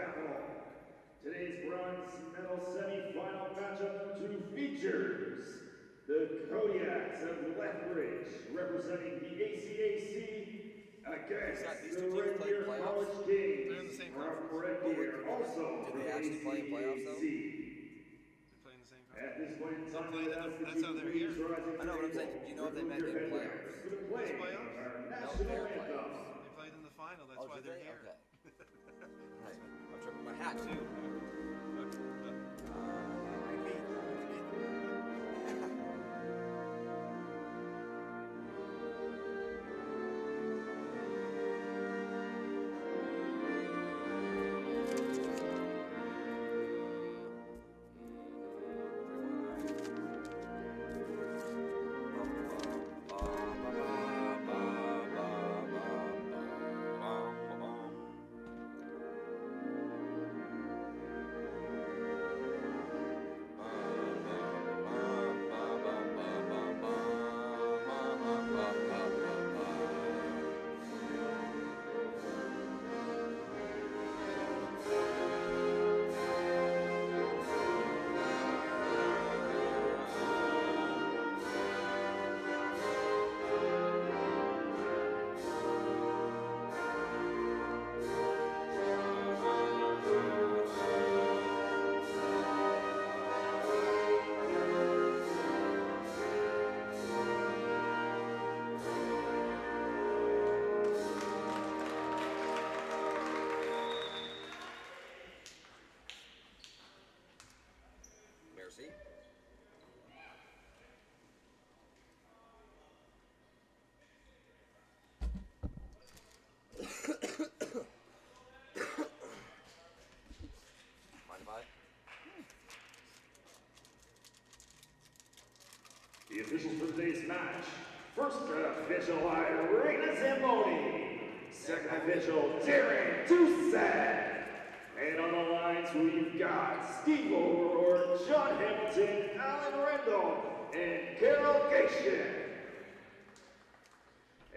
capital. Today's bronze medal semifinal matchup 2 features the Kodiaks of Lethbridge representing the ACAC against the Red Deer College Kings from Red Deer, also Did from they actually play in playoffs though? They're playing the same conference. At this point in time, That's how they're here. I know, but I'm saying, do you know if they met in playoffs? Who's playoffs? No, their playoffs. They played in the final. That's why did they're they? here. Okay. Right. I'm tripping my hat too. Merci. Mind if I? The officials for today's match. First official, Irina Zamboni. Second official, Darren Doucette. And on the lines, we've got Steve O'Rourke, John Hamilton, Alan Rendell, and Carol Cation.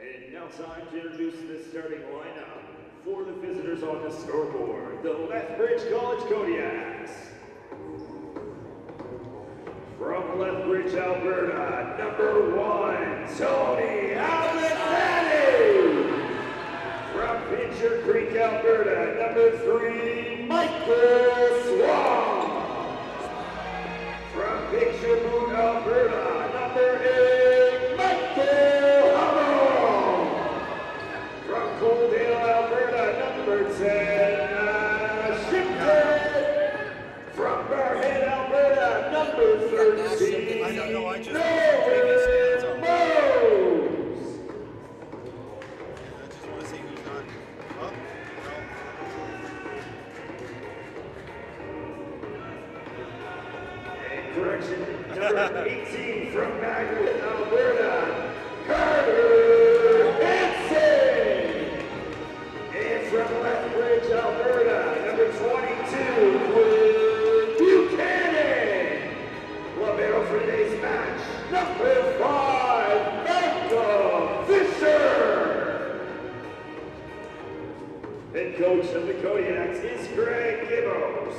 And now time to introduce the starting lineup for the visitors on the scoreboard, the Lethbridge College Kodiaks. From Lethbridge, Alberta, number 1, Tony Alexander. From Pincher Creek, Alberta, number 3, Michael Swan. From Picture Boot, Alberta, number 8, Michael Hummel. From Coaldale, Alberta, number 10, Shipton. From Barhead, Alberta, number 13, I don't know. I just Nolan Mose. I just want to see who's not. Oh, And correction, number 18 from Magwood, Alberta, Carter Hansen. And from Lethbridge, Alberta, number 22, Quinn Buchanan. Libero for today's match, number 5, Malcolm Fisher. Head coach of the Kodiaks is Greg Gibbos.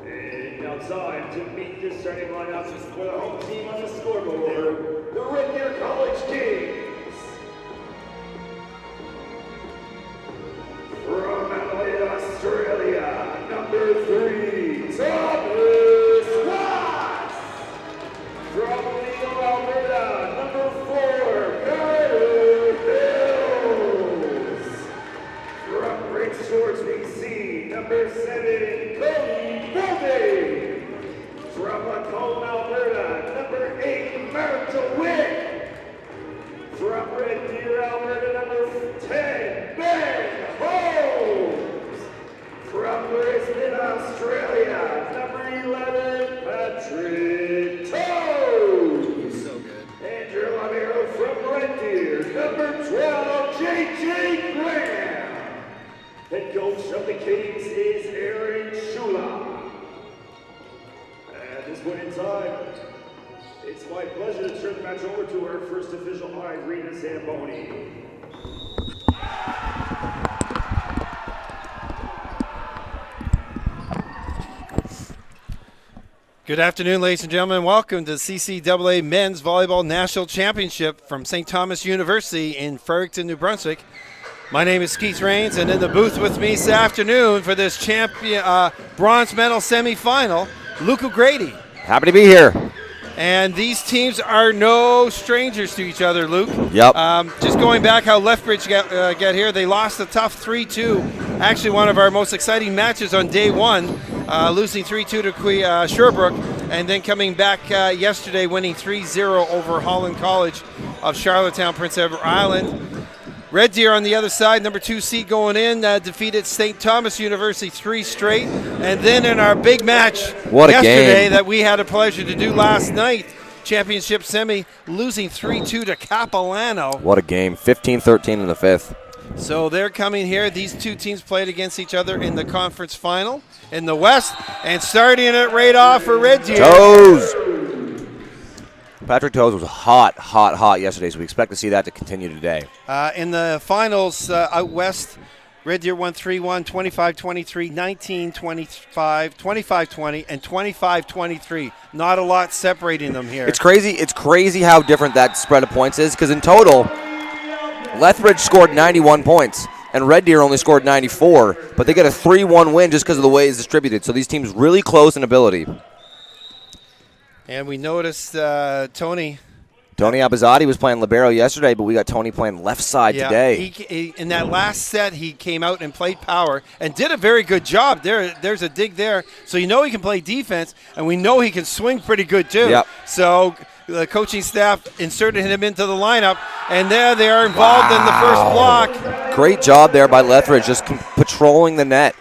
And now time to meet the starting lineup for the home team on the scoreboard, the Red Deer College Kings. From Adelaide, Australia, number 3, Thomas Watts. From Legal, Alberta, number 4, Carter Hills. From Prince George, BC, number 7, Cody Boldy. From Macomb, Alberta, number 8, Mark DeWitt. From Red Deer, Alberta, number 10, Ben Holmes. From Brisbane, Australia, number 11, Patrick Toad. He's so good. Andrew Lamero from Red Deer, number 12, JJ Graham. Head coach of the Kings is Aaron Shula. At this point in time, it's my pleasure to turn the match over to our first official, Irina Zamboni. Good afternoon, ladies and gentlemen. Welcome to the CCAA Men's Volleyball National Championship from St. Thomas University in Fredericton, New Brunswick. My name is Keith Rains, and in the booth with me this afternoon for this bronze medal semifinal, Luke O'Grady. Happy to be here. And these teams are no strangers to each other, Luke. Yep. Just going back how Lethbridge got here, they lost a tough 3-2. Actually, one of our most exciting matches on day one, losing 3-2 to Sherbrooke, and then coming back yesterday, winning 3-0 over Holland College of Charlottetown, Prince Edward Island. Red Deer on the other side, number 2 seed going in, defeated St. Thomas University 3 straight. And then in our big match yesterday that we had a pleasure to do last night, championship semi, losing 3-2 to Capilano. What a game, 15-13 in the fifth. So they're coming here. These two teams played against each other in the conference final in the West. And starting it right off for Red Deer. Toes! Patrick Toes was hot yesterday, so we expect to see that to continue today. In the finals out west, Red Deer won 3-1, 25-23, 19-25, 25-20, and 25-23. Not a lot separating them here. It's crazy how different that spread of points is, because in total, Lethbridge scored 91 points, and Red Deer only scored 94, but they get a 3-1 win just because of the way it's distributed. So these teams really close in ability. And we noticed Tony Abizzati was playing libero yesterday, but we got Tony playing left side today. He, in that last set, he came out and played power and did a very good job. There's a dig there. So you know he can play defense, and we know he can swing pretty good too. Yep. So the coaching staff inserted him into the lineup, and there they are involved in the first block. Great job there by Lethbridge, just patrolling the net.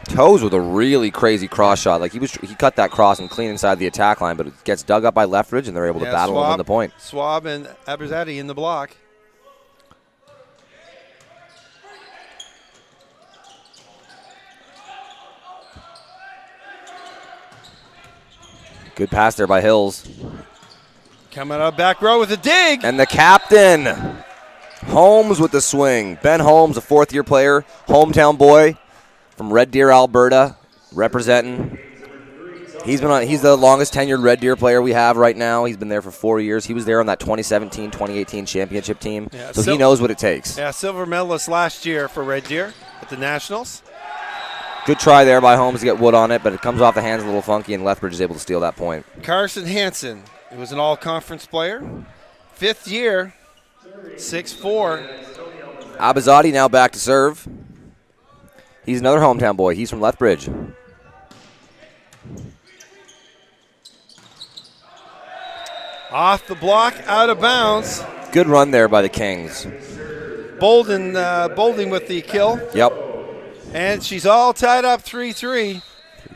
Toes with a really crazy cross shot. Like he cut that cross and clean inside the attack line, but it gets dug up by Lethbridge, and they're able to battle him on the point. Swab and Abizzati in the block. Good pass there by Hills. Coming up back row with a dig. And the captain, Holmes with the swing. Ben Holmes, a fourth-year player, hometown boy from Red Deer, Alberta, representing. He's the longest tenured Red Deer player we have right now. He's been there for 4 years. He was there on that 2017-2018 championship team, so he knows what it takes. Yeah, silver medalist last year for Red Deer at the Nationals. Good try there by Holmes to get wood on it, but it comes off the hands a little funky, and Lethbridge is able to steal that point. Carson Hansen, who was an all-conference player, 5th year, 6'4". Abizzati now back to serve. He's another hometown boy. He's from Lethbridge. Off the block, out of bounds. Good run there by the Kings. Bolden with the kill. Yep. And she's all tied up 3-3.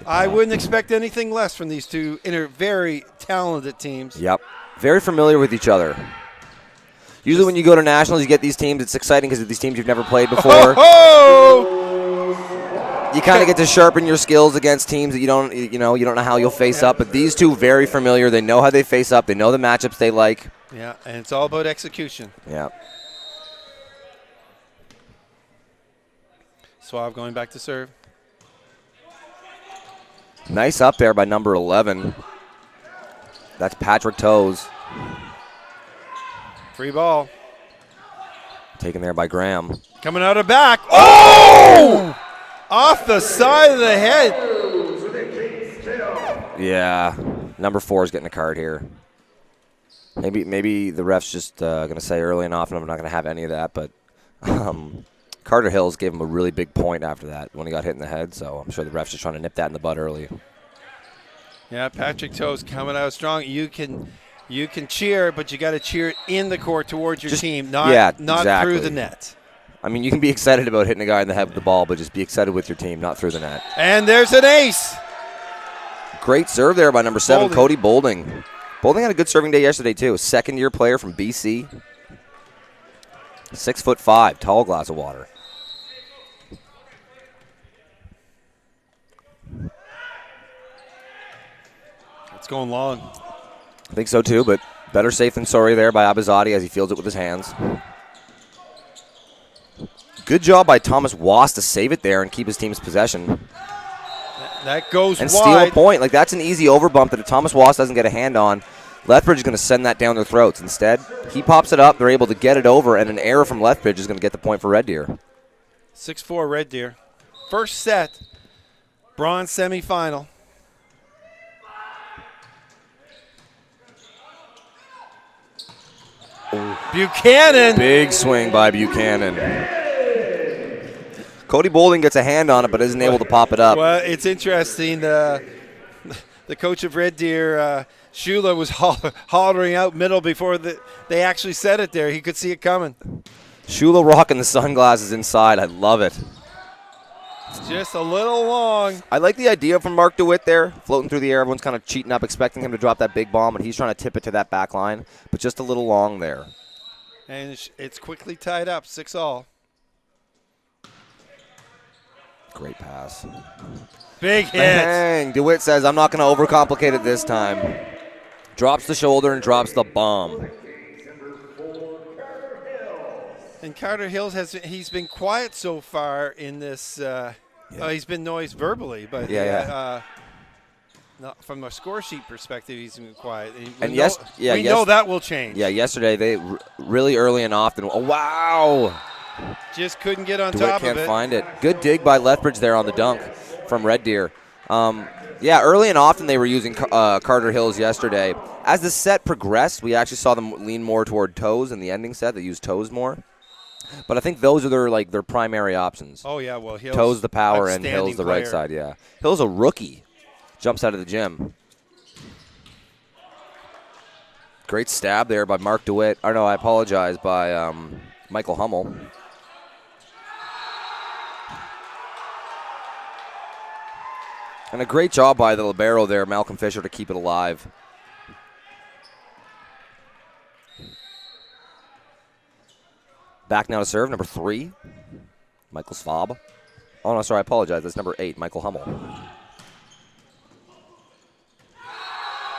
I wouldn't expect anything less from these two very talented teams. Yep. Very familiar with each other. Usually when you go to nationals, you get these teams. It's exciting because these teams you've never played before. You kind of get to sharpen your skills against teams that you don't know how you'll face up. But these two very familiar. They know how they face up. They know the matchups they like. Yeah, and it's all about execution. Yeah. Swab going back to serve. Nice up there by number 11. That's Patrick Toes. Free ball. Taken there by Graham. Coming out of back. Oh! Off the side of the head. Yeah. Number 4 is getting a card here. Maybe the ref's just going to say early and often I'm not going to have any of that, but Carter Hills gave him a really big point after that when he got hit in the head, so I'm sure the ref's just trying to nip that in the bud early. Yeah, Patrick Toes coming out strong. You can cheer, but you got to cheer in the court towards your team, not through the net. I mean, you can be excited about hitting a guy in the head with the ball, but just be excited with your team, not through the net. And there's an ace. Great serve there by number 7, Cody Bolding. Bolding had a good serving day yesterday, too. A second-year player from BC. 6'5", tall glass of water. It's going long. I think so, too, but better safe than sorry there by Abizzati as he fields it with his hands. Good job by Thomas Wass to save it there and keep his team's possession. That goes and wide. steal a point. Like, that's an easy overbump that if Thomas Wass doesn't get a hand on, Lethbridge is going to send that down their throats. Instead, he pops it up. They're able to get it over, and an error from Lethbridge is going to get the point for Red Deer. 6-4 Red Deer. First set, bronze semifinal. Buchanan. Big swing by Buchanan. Cody Boulding gets a hand on it, but isn't able to pop it up. Well, it's interesting. The coach of Red Deer, Shula, was hollering out middle before they actually said it there. He could see it coming. Shula rocking the sunglasses inside. I love it. It's just a little long. I like the idea from Mark DeWitt there, floating through the air. Everyone's kind of cheating up, expecting him to drop that big bomb, and he's trying to tip it to that back line, but just a little long there. And it's quickly tied up, 6-all. Great pass. Big hit. Bang. DeWitt says, I'm not going to overcomplicate it this time. Drops the shoulder and drops the bomb. And Carter Hills he's been quiet so far in this. He's been noised verbally, but not from a score sheet perspective, he's been quiet. We know that will change. Yeah, yesterday they really early and often. Oh, wow. Just couldn't get on DeWitt top of it. can't find it. Good dig by Lethbridge there on the dunk from Red Deer. Early and often they were using Carter Hills yesterday. As the set progressed, we actually saw them lean more toward toes in the ending set. They used toes more. But I think those are their primary options. Oh, yeah, well, Hills. Toes the power and Hills the right side, yeah. Hills a rookie. Jumps out of the gym. Great stab there by Mark DeWitt. Or no, I apologize, by Michael Hummel. And a great job by the libero there, Malcolm Fisher, to keep it alive. Back now to serve, number 3, Michael Svab. Oh, no, sorry, I apologize. That's number 8, Michael Hummel.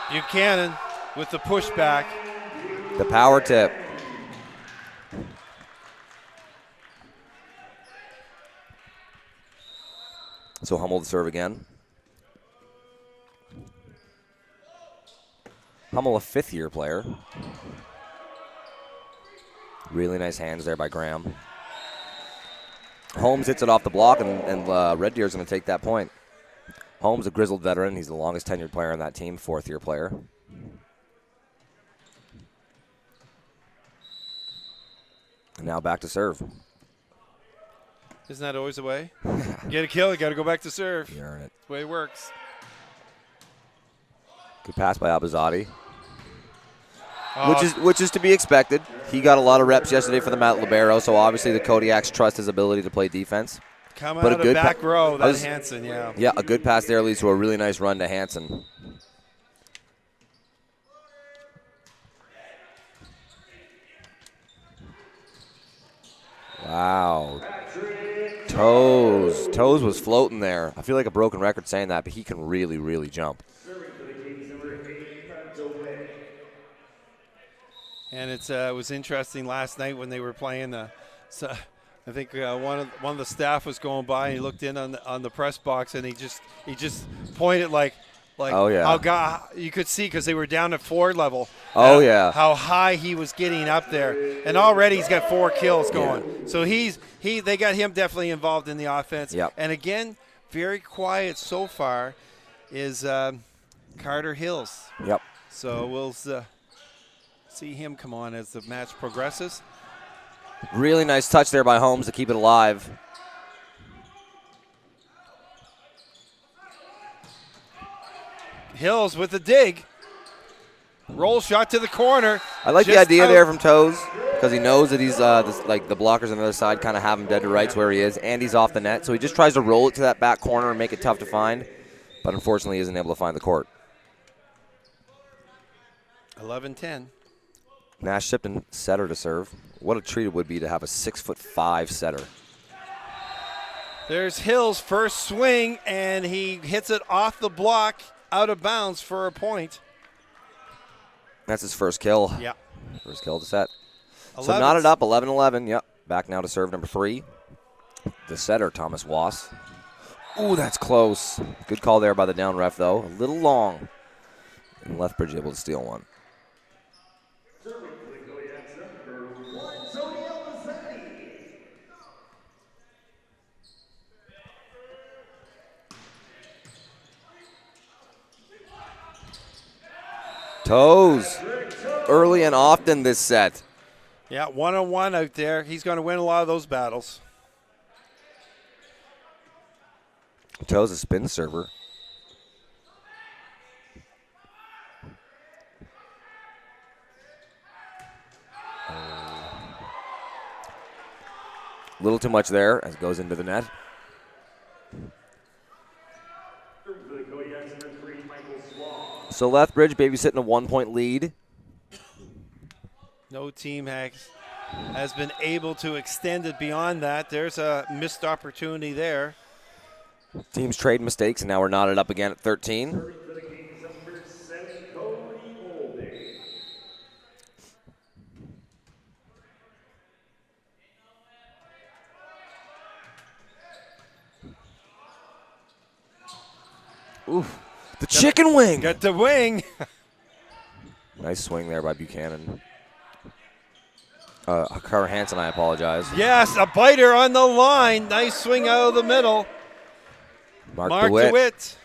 Buchanan with the pushback. The power tip. So Hummel to serve again. Hummel, a fifth-year player. Really nice hands there by Graham. Holmes hits it off the block, and Red Deer's going to take that point. Holmes, a grizzled veteran. He's the longest tenured player on that team, fourth-year player. And now back to serve. Isn't that always the way? Get a kill, you got to go back to serve. You earn it. That's the way it works. Good pass by Abazadi. Which is to be expected. He got a lot of reps yesterday for the Matt Libero, so obviously the Kodiaks trust his ability to play defense. Come out of back row, that's Hansen, yeah. Yeah, a good pass there leads to a really nice run to Hansen. Wow. Toes was floating there. I feel like a broken record saying that, but he can really, really jump. And it was interesting last night when they were playing. I think one of the staff was going by and he looked in on the press box and he just pointed like oh, yeah. how you could see because they were down at floor level. Oh yeah, how high he was getting up there, and already he's got 4 kills going. Yeah. So they got him definitely involved in the offense. Yep. And again, very quiet so far is Carter Hills. Yep. So we'll see him come on as the match progresses. Really nice touch there by Holmes to keep it alive. Hills with the dig. Roll shot to the corner. I like the idea there from Toes because he knows that he's like the blockers on the other side kind of have him dead to rights where he is, and he's off the net. So he just tries to roll it to that back corner and make it tough to find, but unfortunately isn't able to find the court. 11-10. Nash Shipton, setter to serve. What a treat it would be to have a 6'5" setter. There's Hills' first swing, and he hits it off the block, out of bounds for a point. That's his first kill. Yeah. First kill to set. 11. So knotted up, 11-11. Yep. Back now to serve number 3. The setter, Thomas Wass. Ooh, that's close. Good call there by the down ref, though. A little long. And Lethbridge able to steal one. Toes. Early and often this set. Yeah, 1-on-1 out there. He's going to win a lot of those battles. Toes a spin server. A little too much there as it goes into the net. So Lethbridge babysitting a 1-point lead. No team has been able to extend it beyond that. There's a missed opportunity there. Teams trade mistakes, and now we're knotted up again at 13. Oof. The chicken wing. Got the wing. Nice swing there by Buchanan. Hansen, I apologize. Yes, a biter on the line. Nice swing out of the middle. Mark DeWitt. DeWitt.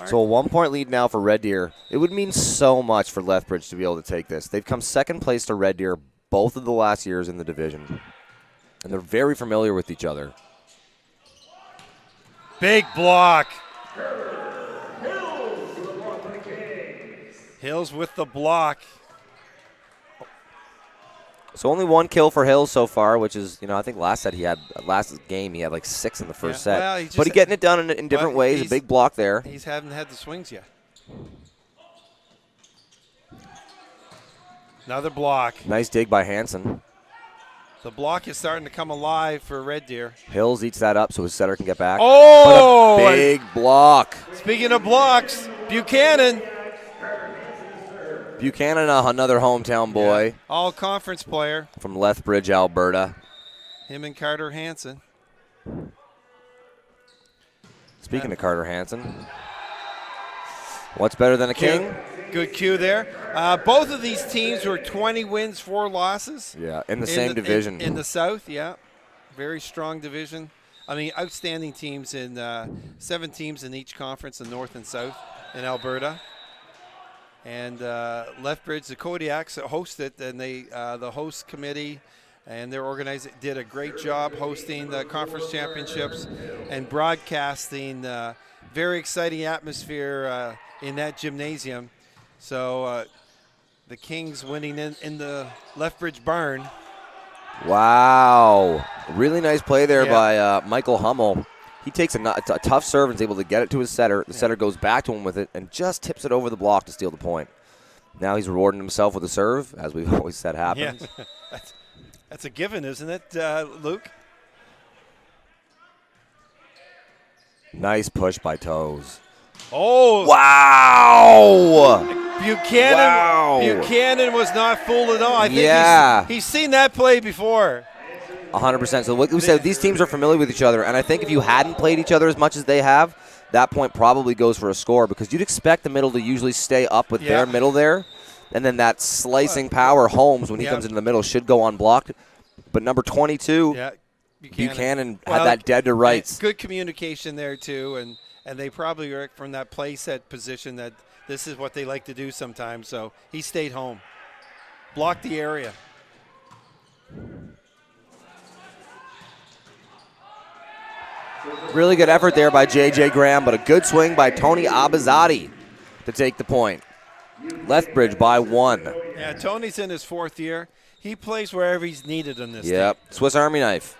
So a 1-point lead now for Red Deer. It would mean so much for Lethbridge to be able to take this. They've come second place to Red Deer both of the last years in the division. And they're very familiar with each other. Big block. Hills with the block. So only one kill for Hills so far, which is, I think last game he had like 6 in the first set. Well, but he's getting it done in different ways. A big block there. He hasn't had the swings yet. Another block. Nice dig by Hansen. The block is starting to come alive for Red Deer. Hills eats that up so his setter can get back. Oh! But a big block. Speaking of blocks, Buchanan. Buchanan, another hometown boy. Yeah. All-conference player. From Lethbridge, Alberta. Him and Carter Hansen. Speaking of Carter Hansen, what's better than a king? Good cue there. Both of these teams were 20 wins, 4 losses. Yeah, in the same division. In the South, yeah. Very strong division. I mean, outstanding teams in 7 teams in each conference, the North and South in Alberta. And Lethbridge, the Kodiaks hosted, and the host committee and their organizer did a great job hosting the conference championships and broadcasting. Very exciting atmosphere in that gymnasium. So the Kings winning in the Lethbridge barn. Wow. Really nice play there by Michael Hummel. He takes a tough serve and is able to get it to his setter. The setter goes back to him with it and just tips it over the block to steal the point. Now he's rewarding himself with a serve, as we've always said happens. Yeah. That's a given, isn't it, Luke? Nice push by Toes. Oh! Wow! Buchanan was not fooled at all. I think he's seen that play before. 100%. So what we said, these teams are familiar with each other, and I think if you hadn't played each other as much as they have, that point probably goes for a score because you'd expect the middle to usually stay up with their middle there, and then that slicing power, Holmes, when he comes into the middle, should go unblocked. But number 22, Buchanan had that dead to rights. Good communication there, too, and they probably were from that play set position that this is what they like to do sometimes, so he stayed home. Blocked the area. Really good effort there by J.J. Graham, but a good swing by Tony Abizadi to take the point. Lethbridge by 1. Yeah, Tony's in his 4th year. He plays wherever he's needed in this Yep, team. Swiss Army knife.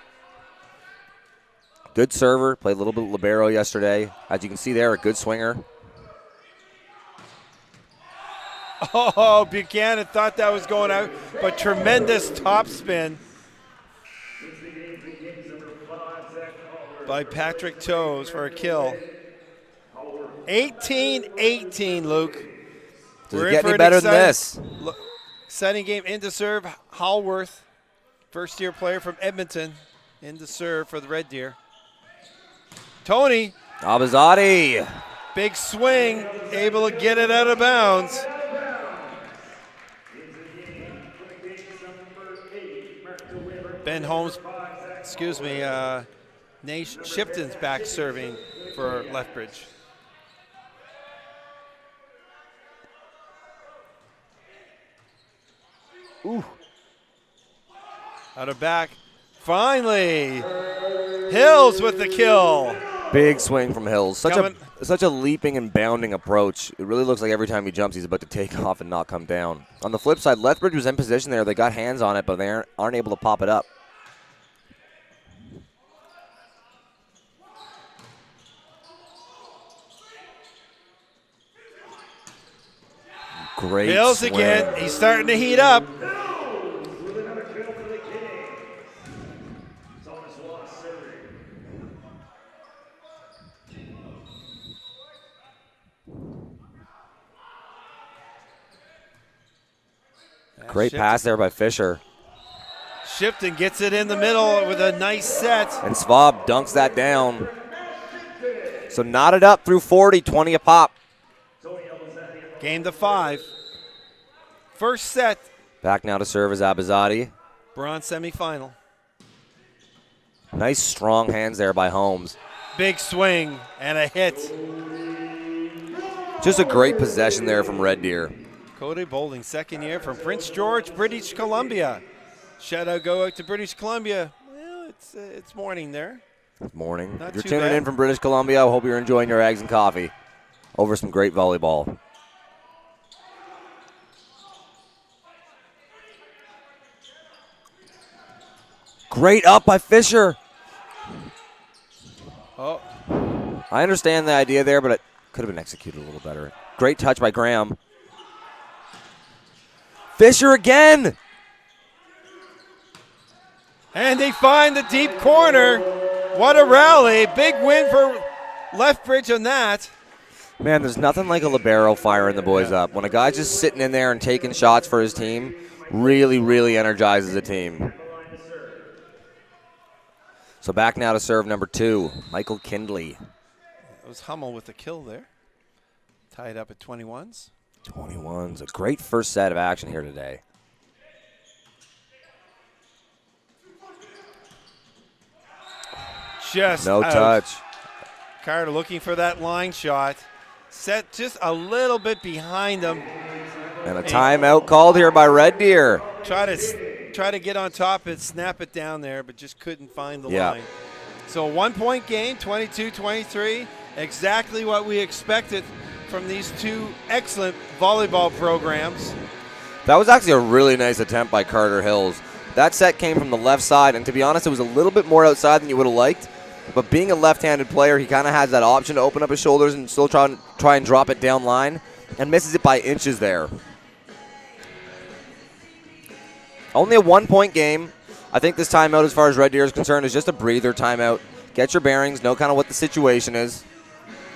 Good server, played a little bit of libero yesterday. As you can see there, a good swinger. Oh, Buchanan thought that was going out, but tremendous top by Patrick Toes for a kill. 18-18, Luke. Does it get any better than this? Exciting game. Into serve, Hallworth, first-year player from Edmonton, into serve for the Red Deer. Tony, Abizadi. big swing, able to get it out of bounds. Ben Holmes, Nash Shipton's back serving for Lethbridge. Ooh. Out of back. Finally, Hills with the kill. Big swing from Hills. Such a leaping and bounding approach. It really looks like every time he jumps, he's about to take off and not come down. On the flip side, Lethbridge was in position there. They got hands on it, but they aren't able to pop it up. Great Hills swing. again. He's starting to heat up. Great pass there by Fisher. Shipton gets it in the middle with a nice set. And Svab dunks that down. So knotted up through 40, 20 a pop. Game to 5. First set. Back now to serve is Abizadi. Bronze semifinal. Nice strong hands there by Holmes. Big swing and a hit. Just a great possession there from Red Deer. Cody Boulding, second year from Prince George, British Columbia. Shout out, go out to British Columbia. Well, it's morning there. Morning. Not If you're too tuning bad. in from British Columbia, I hope you're enjoying your eggs and coffee over some great volleyball. Great up by Fisher. Oh, I understand the idea there, but it could have been executed a little better. Great touch by Graham. Fisher again. and they find the deep corner. What a rally. Big win for Lethbridge on that. Man, there's nothing like a libero firing the boys up. When a guy's just sitting in there and taking shots for his team, really, really energizes a team. So back now to serve number 2, Michael Kindley. It was Hummel with the kill there. Tied up at 21s. 21's a great first set of action here today. Just No out. touch. Carter looking for that line shot. Set just a little bit behind him. And a timeout called here by Red Deer. Try to get on top and snap it down there, but just couldn't find the Yeah. line. So a 1-point game, 22-23. Exactly what we expected from these two excellent volleyball programs. That was actually a really nice attempt by Carter Hills. That set came from the left side, and to be honest, it was a little bit more outside than you would have liked. But being a left-handed player, he kind of has that option to open up his shoulders and still try and drop it down line, and misses it by inches there. Only a 1-point game. I think this timeout, as far as Red Deer is concerned, is just a breather timeout. Get your bearings, know kind of what the situation is.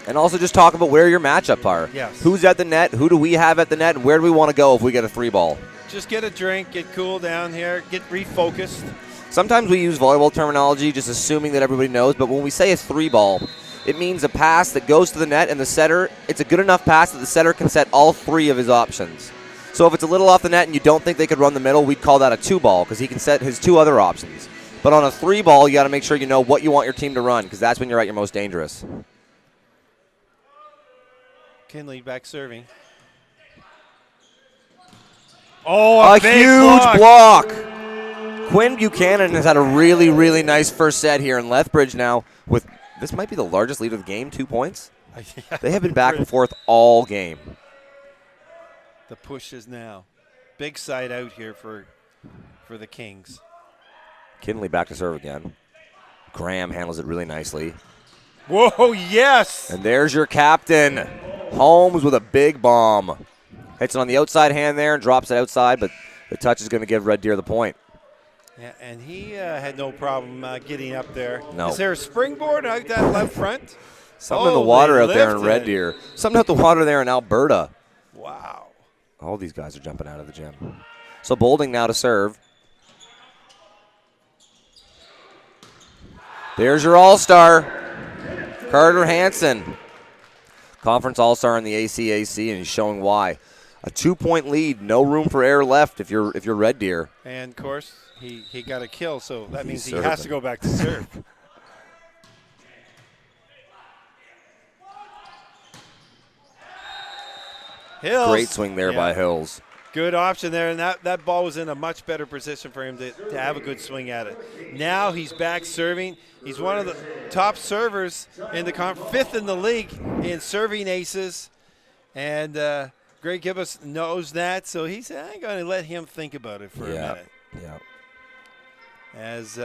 And also just talk about where your matchups are. Yes. Who's at the net? Who do we have at the net? And where do we want to go if we get a 3-ball? Just get a drink, get cool down here, get refocused. Sometimes we use volleyball terminology just assuming that everybody knows, but when we say a 3-ball, it means a pass that goes to the net and the setter, it's a good enough pass that the setter can set all 3 of his options. So if it's a little off the net and you don't think they could run the middle, we'd call that a 2-ball because he can set his 2 other options. But on a 3-ball, you got to make sure you know what you want your team to run because that's when you're at your most dangerous. Kinley back serving. Oh, A big huge block. Quinn Buchanan has had a really, really nice first set here in Lethbridge now with, this might be the largest lead of the game, 2 points. They have been back and forth all game. The push is now. Big side out here for the Kings. Kinley back to serve again. Graham handles it really nicely. Whoa, yes! And there's your captain. Holmes with a big bomb. Hits it on the outside hand there and drops it outside, but the touch is going to give Red Deer the point. Yeah, and he had no problem getting up there. No. Is there a springboard out that left front? Something in the Oh, water they out there in lifted. Red Deer. Something out the water there in Alberta. Wow. All these guys are jumping out of the gym. So Boulding now to serve. There's your all-star. Carter Hansen, conference all-star in the ACAC, and he's showing why. A 2-point lead, no room for error left if you're Red Deer. And, of course, he got a kill, so that means he serving. has to go back to serve. Hills. Great swing there by Hills. Good option there, and that ball was in a much better position for him to have a good swing at it. Now he's back serving. He's one of the top servers in the fifth in the league in serving aces, and Greg Gibbous knows that, so he's going to let him think about it for a minute. Yeah. As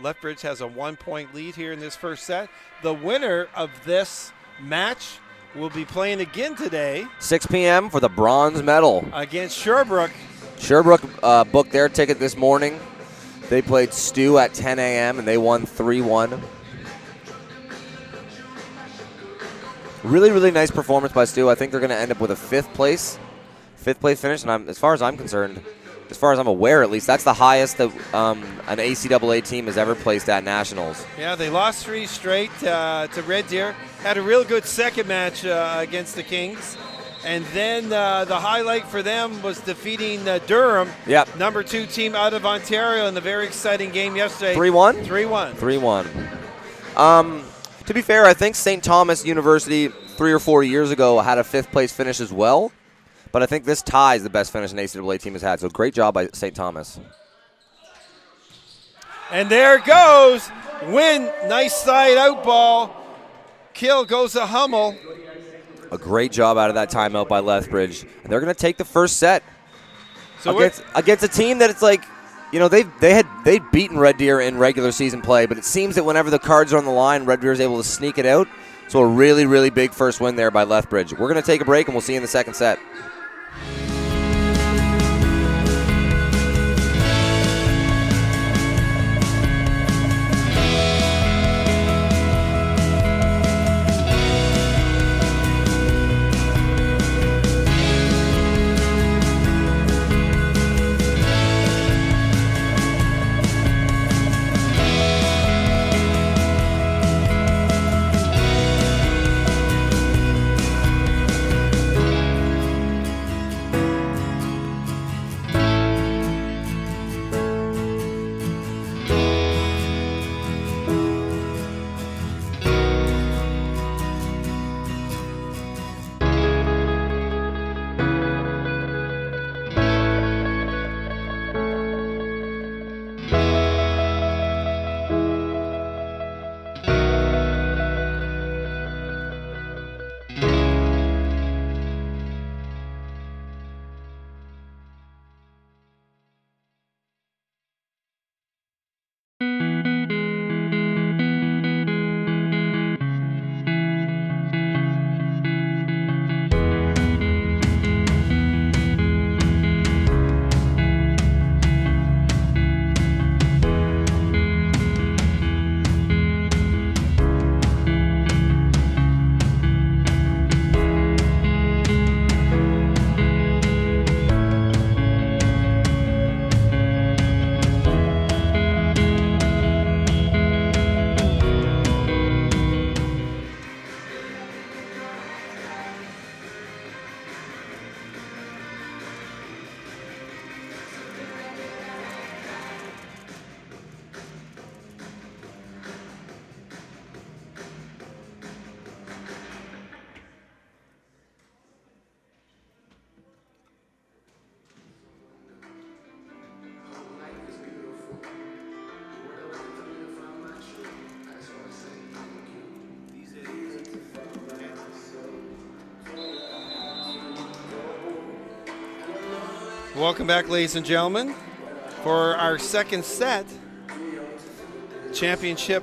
Lethbridge has a 1-point lead here in this first set. The winner of this match will be playing again today. 6 p.m. for the bronze medal. Against Sherbrooke. Sherbrooke booked their ticket this morning. They played Stu at 10 a.m. and they won 3-1. Really, really nice performance by Stu. I think they're going to end up with a fifth place finish. And as far as I'm concerned, as far as I'm aware at least, that's the highest that an ACAA team has ever placed at Nationals. Yeah, they lost 3 straight to Red Deer. Had a real good second match against the Kings. And then the highlight for them was defeating Durham, number 2 team out of Ontario, in the very exciting game yesterday. 3-1? 3-1. 3-1. To be fair, I think St. Thomas University 3 or 4 years ago had a 5th place finish as well. But I think this ties the best finish an ACAA team has had. So great job by St. Thomas. And there goes. Win. Nice side out ball. Kill goes to Hummel. A great job out of that timeout by Lethbridge. And they're going to take the first set against a team that it's like, you know, they'd beaten Red Deer in regular season play, but it seems that whenever the cards are on the line, Red Deer is able to sneak it out. So a really, really big first win there by Lethbridge. We're going to take a break, and we'll see you in the second set. Welcome back, ladies and gentlemen, for our second set. Championship,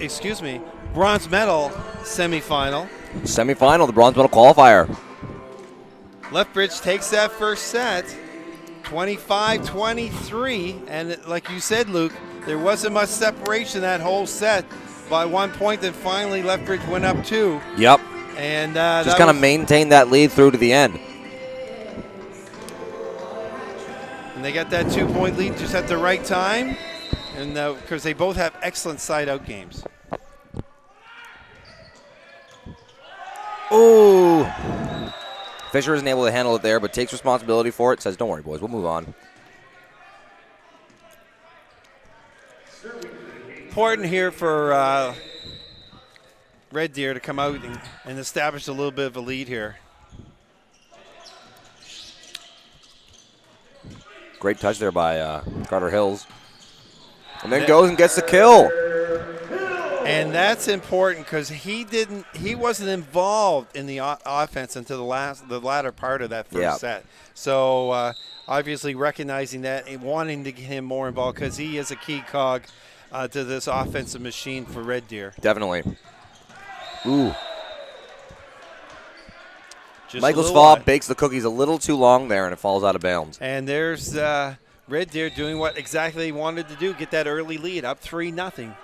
excuse me, bronze medal semifinal. Semifinal, the bronze medal qualifier. Lethbridge takes that first set, 25-23, and like you said, Luke, there wasn't much separation that whole set. By 1 point, then finally Lethbridge went up 2. Yep. And just kind of maintained that lead through to the end. And they got that 2-point lead just at the right time, and because they both have excellent side-out games. Ooh. Fisher isn't able to handle it there, but takes responsibility for it. Says, don't worry, boys. We'll move on. Important here for Red Deer to come out and establish a little bit of a lead here. Great touch there by Carter Hills. And then goes and gets the kill. And that's important because he wasn't involved in the offense until the latter part of that first set. So obviously recognizing that and wanting to get him more involved because he is a key cog to this offensive machine for Red Deer. Definitely. Ooh. Just Michael Svaw bakes the cookies a little too long there, and it falls out of bounds. And there's Red Deer doing what exactly they wanted to do, get that early lead, up 3-0.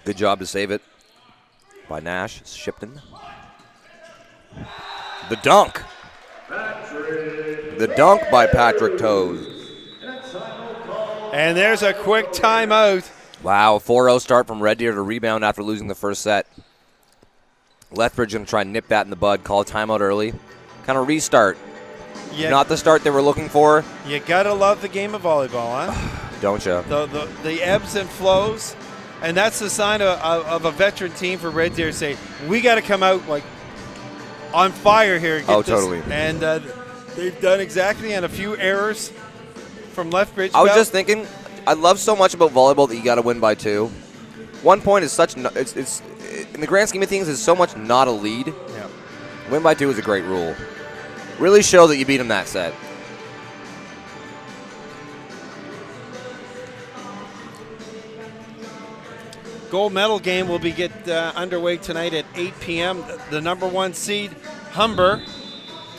Good job to save it by Nash Shipton. The dunk. The dunk by Patrick Toes. And there's a quick timeout. Wow, 4-0 start from Red Deer to rebound after losing the first set. Lethbridge going to try and nip that in the bud, call a timeout early. Kind of restart. Not the start they were looking for. You got to love the game of volleyball, huh? Don't you? The ebbs and flows. And that's the sign of a veteran team for Red Deer say, we got to come out like on fire here. Totally. And they've done exactly, and a few errors from Lethbridge. I was just thinking, I love so much about volleyball that you got to win by 2. 1 point is such, it's in the grand scheme of things, is so much not a lead. Yeah. Win by 2 is a great rule. Really show that you beat them that set. Gold medal game will get underway tonight at 8 p.m. The number 1 seed, Humber.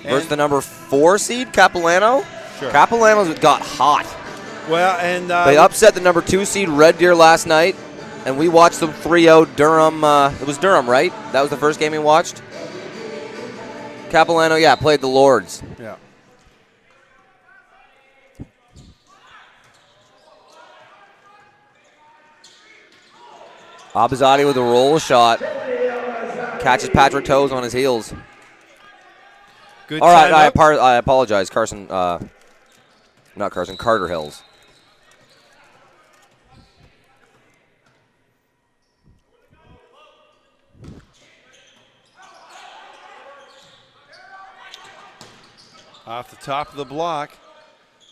Versus the number 4 seed, Capilano. Sure. Capilano's got hot. Well, and they upset the number 2 seed, Red Deer, last night. And we watched them 3-0 Durham. It was Durham, right? That was the first game we watched? Capilano, played the Lords. Yeah. Abizadi with a roll shot. Catches Patrick Toes on his heels. Good. All right, I apologize, Carson. Not Carson, Carter Hills. Off the top of the block,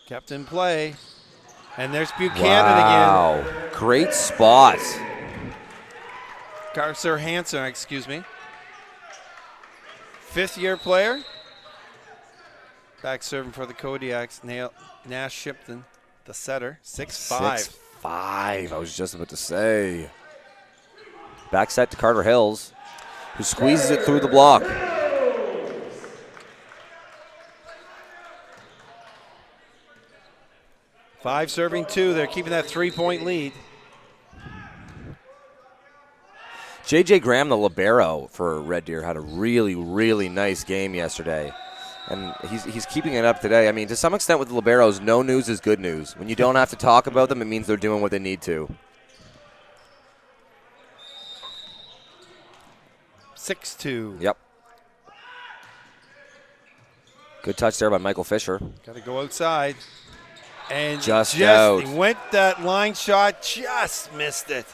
kept in play. And there's Buchanan again. Great spot. Hansen, excuse me. 5th-year player. Back serving for the Kodiaks, Nash Shipton, the setter, 6'5". 6'5", I was just about to say. Back set to Carter Hills, who squeezes it through the block. Five serving 2. They're keeping that 3-point lead. J.J. Graham, the libero for Red Deer, had a really, really nice game yesterday. And he's keeping it up today. I mean, to some extent with the liberos, no news is good news. When you don't have to talk about them, it means they're doing what they need to. 6-2. Yep. Good touch there by Michael Fisher. Got to go outside. And just out. He went that line shot, just missed it.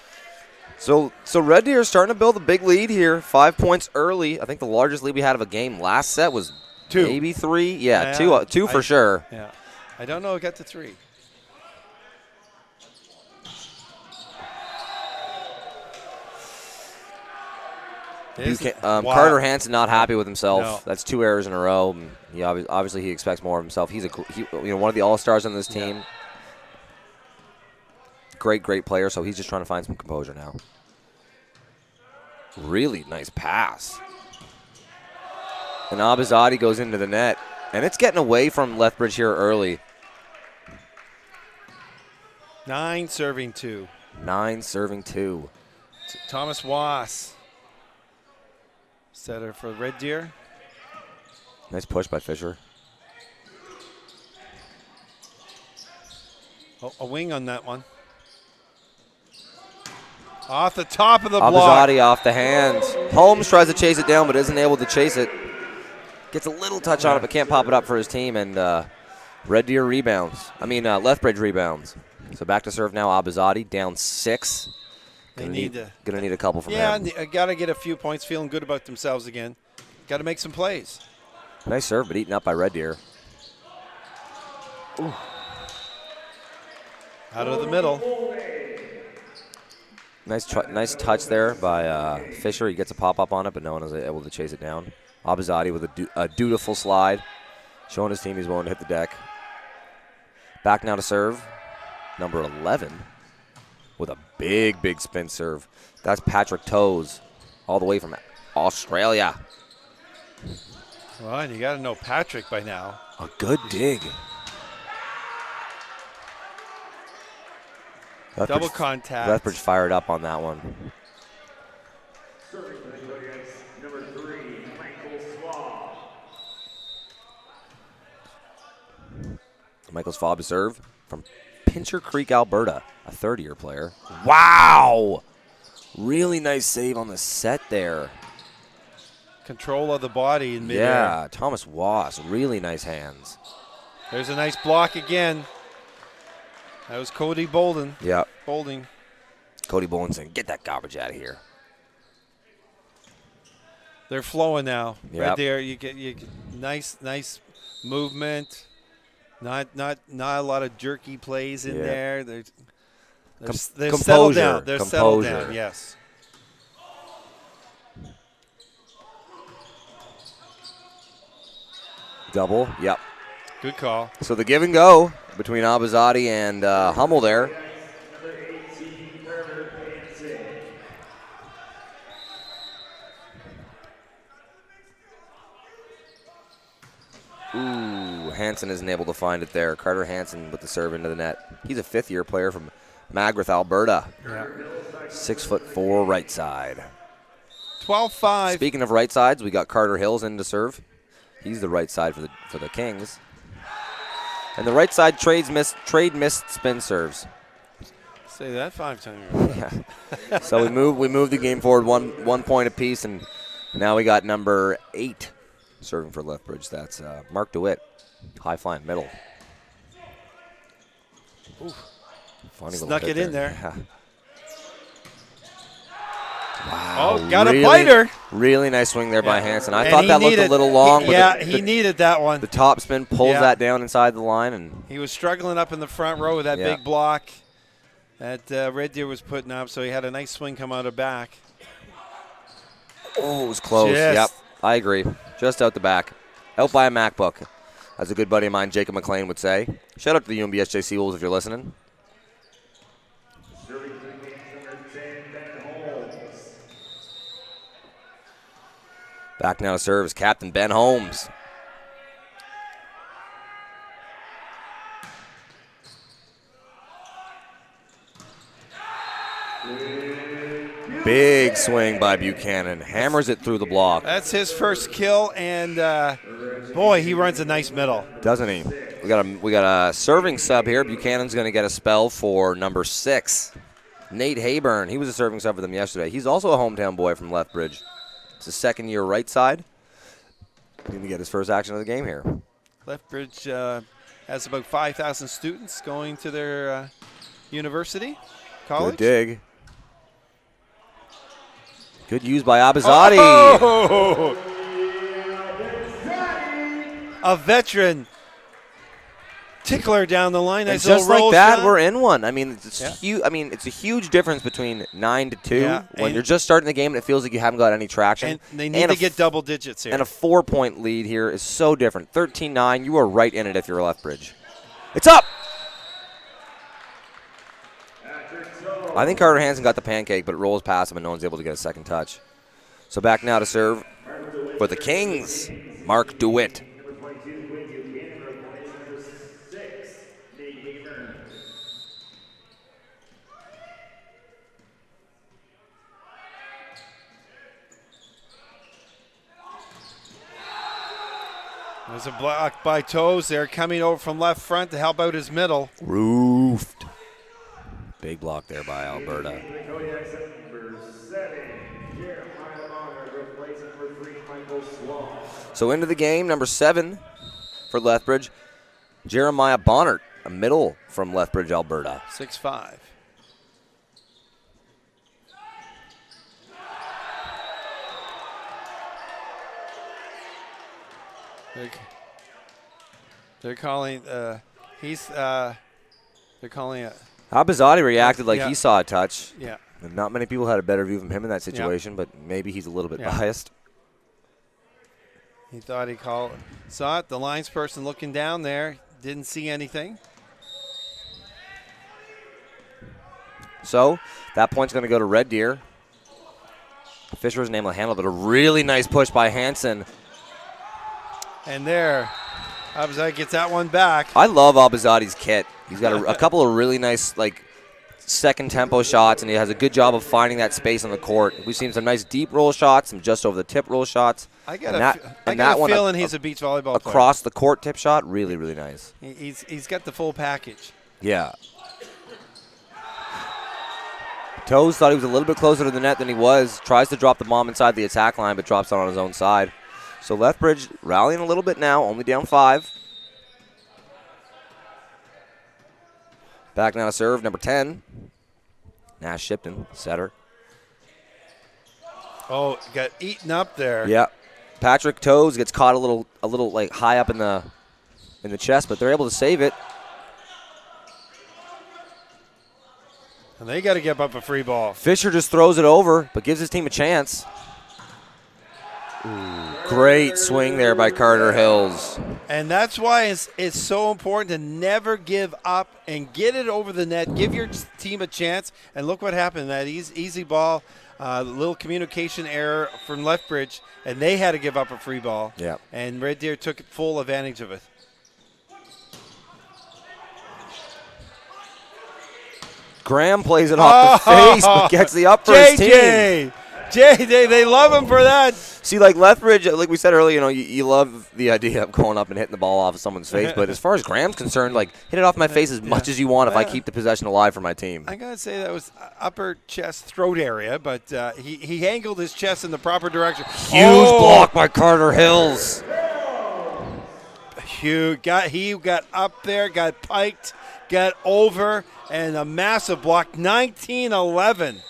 So Red Deer is starting to build a big lead here. 5 points early. I think the largest lead we had of a game last set was 2. Maybe 3. Yeah, two for sure. Yeah. I don't know. It got to 3. Carter Hansen not happy with himself. No. That's 2 errors in a row. Obviously, he expects more of himself. He's one of the all-stars on this team. Yeah. Great player, so he's just trying to find some composure now. Really nice pass. And Abizadi goes into the net. And it's getting away from Lethbridge here early. 9 serving 2. 9 serving 2. Thomas Wass. Setter for Red Deer. Nice push by Fisher. Oh, a wing on that one. Off the top of the block. Abizadi off the hands. Holmes tries to chase it down, but isn't able to chase it. Gets a little touch on it, but can't pop it up for his team. And Red Deer rebounds. Lethbridge rebounds. So back to serve now. Abizadi down 6. Gonna need a couple from him. Yeah, got to get a few points. Feeling good about themselves again. Got to make some plays. Nice serve, but eaten up by Red Deer. Ooh. Out of the middle. Nice touch there by Fisher. He gets a pop-up on it, but no one is able to chase it down. Abizadi with a dutiful slide, showing his team he's willing to hit the deck. Back now to serve. Number 11 with a big spin serve. That's Patrick Toes, all the way from Australia. Well, and you got to know Patrick by now. A good dig. Double contact. Lethbridge fired up on that one. Serving for the Coyotes, number 3, Michael Swab. Michael Swab to serve from Pincher Creek, Alberta, a third-year player. Wow! Really nice save on the set there. Control of the body in midair. Yeah, Thomas Wass, really nice hands. There's a nice block again. That was Cody Bolden. Yep. Bolding. Cody Bolden saying, get that garbage out of here. They're flowing now. Yep. Right there, you get nice movement. Not a lot of jerky plays in there. They're settled down. They're settled down. Yes. Double. Yep. Good call. So the give and go between Abizadi and Hummel there. Number 18, Carter Hansen. Ooh, Hansen isn't able to find it there. Carter Hansen with the serve into the net. He's a 5th-year player from Magrath, Alberta. Yeah. 6'4", right side. 12-5. Speaking of right sides, we got Carter Hills in to serve. He's the right side for the Kings. And the right side trade missed spin serves. Say that 5 times. Yeah. So we move the game forward 1 point apiece, and now we got number 8 serving for Lethbridge. That's Mark DeWitt, high flying middle. Ooh. Funny Snuck it in there. Yeah. Wow. Oh, got a biter. Really nice swing there by Hansen. I And thought he that looked a little long. He needed that one. The top spin pulls that down inside the line. And he was struggling up in the front row with that big block that Red Deer was putting up, so he had a nice swing come out of back. Oh, it was close. Yep, I agree. Just out the back. Out by a MacBook, as a good buddy of mine, Jacob McLean, would say. Shout out to the UMBSJ Seawolves if you're listening. Serving for the Kings, number 10, Ben Holmes. Back now to serve is Captain Ben Holmes. Big swing by Buchanan. Hammers it through the block. That's his first kill, and boy, he runs a nice middle. Doesn't he? We got a serving sub here. Buchanan's going to get a spell for number 6, Nate Hayburn. He was a serving sub for them yesterday. He's also a hometown boy from Lethbridge. It's his 2nd year right side. Going to get his first action of the game here. Lethbridge has about 5,000 students going to their university, college. Good dig. Good use by Abizadi. Oh! A veteran tickler down the line. And nice just like that, shot. we're in one. I mean, it's huge. I mean, it's a huge difference between 9-2 when you're just starting the game and it feels like you haven't got any traction. And they need to get double digits here. And a 4-point lead here is so different. 13-9, you are right in it if you're Lethbridge. It's up. I think Carter Hansen got the pancake, but it rolls past him and no one's able to get a second touch. So back now to serve for the Kings, Mark DeWitt. Number 22, Quinn Buchanan. Number 6, Nate Hayburn. There's a block by Toes there coming over from left front to help out his middle. Roofed. Big block there by Alberta. The Kodiaks, So into the game, number 7 for Lethbridge, Jeremiah Bonnert, a middle from Lethbridge, Alberta. 6'5". They're calling. They're calling it. Abizadi reacted like Yeah. he saw a touch. Yeah. And not many people had a better view from him in that situation, but maybe he's a little bit Yeah. biased. He thought he saw it. The linesperson looking down there didn't see anything. So that point's going to go to Red Deer. Fisher wasn't able to handle it, but a really nice push by Hansen. And there, Abizadi gets that one back. I love Abizadi's kit. He's got a couple of really nice, second tempo shots, and he has a good job of finding that space on the court. We've seen some nice deep roll shots, some just over the tip roll shots. I got a feeling he's a beach volleyball player. Across the court tip shot, really, really nice. He's got the full package. Yeah. Toes thought he was a little bit closer to the net than he was. Tries to drop the bomb inside the attack line, but drops it on his own side. So Lethbridge rallying a little bit now, only down 5. Back now to serve, number 10. Nash Shipton, setter. Oh, got eaten up there. Yeah. Patrick Toes gets caught a little high up in the chest, but they're able to save it. And they got to give up a free ball. Fisher just throws it over, but gives his team a chance. Ooh, great swing there by Carter Hills. And that's why it's so important to never give up and get it over the net. Give your team a chance. And look what happened. That easy ball, little communication error from Lethbridge, and they had to give up a free ball. Yeah. And Red Deer took full advantage of it. Graham plays it off the face, but gets the up for his team. They love him for that. See, Lethbridge, like we said earlier, you love the idea of going up and hitting the ball off of someone's face. But as far as Graham's concerned, hit it off my face as much as you want if I keep the possession alive for my team. I got to say that was upper chest throat area, but he angled his chest in the proper direction. Huge block by Carter Hills. He got up there, got piked, got over, and a massive block. 19-11.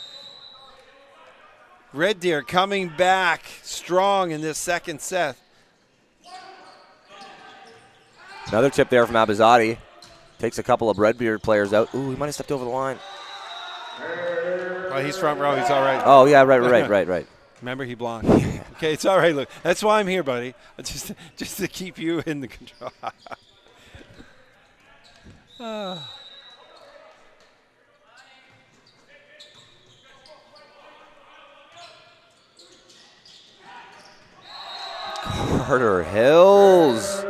Red Deer coming back strong in this second set. Another tip there from Abizadi. Takes a couple of Red Deer players out. Ooh, he might have stepped over the line. Oh, he's front row. He's all right. Oh, yeah, right. Remember, he blocked. Okay, it's all right. Look, that's why I'm here, buddy. Just to keep you in the control. Carter Hills.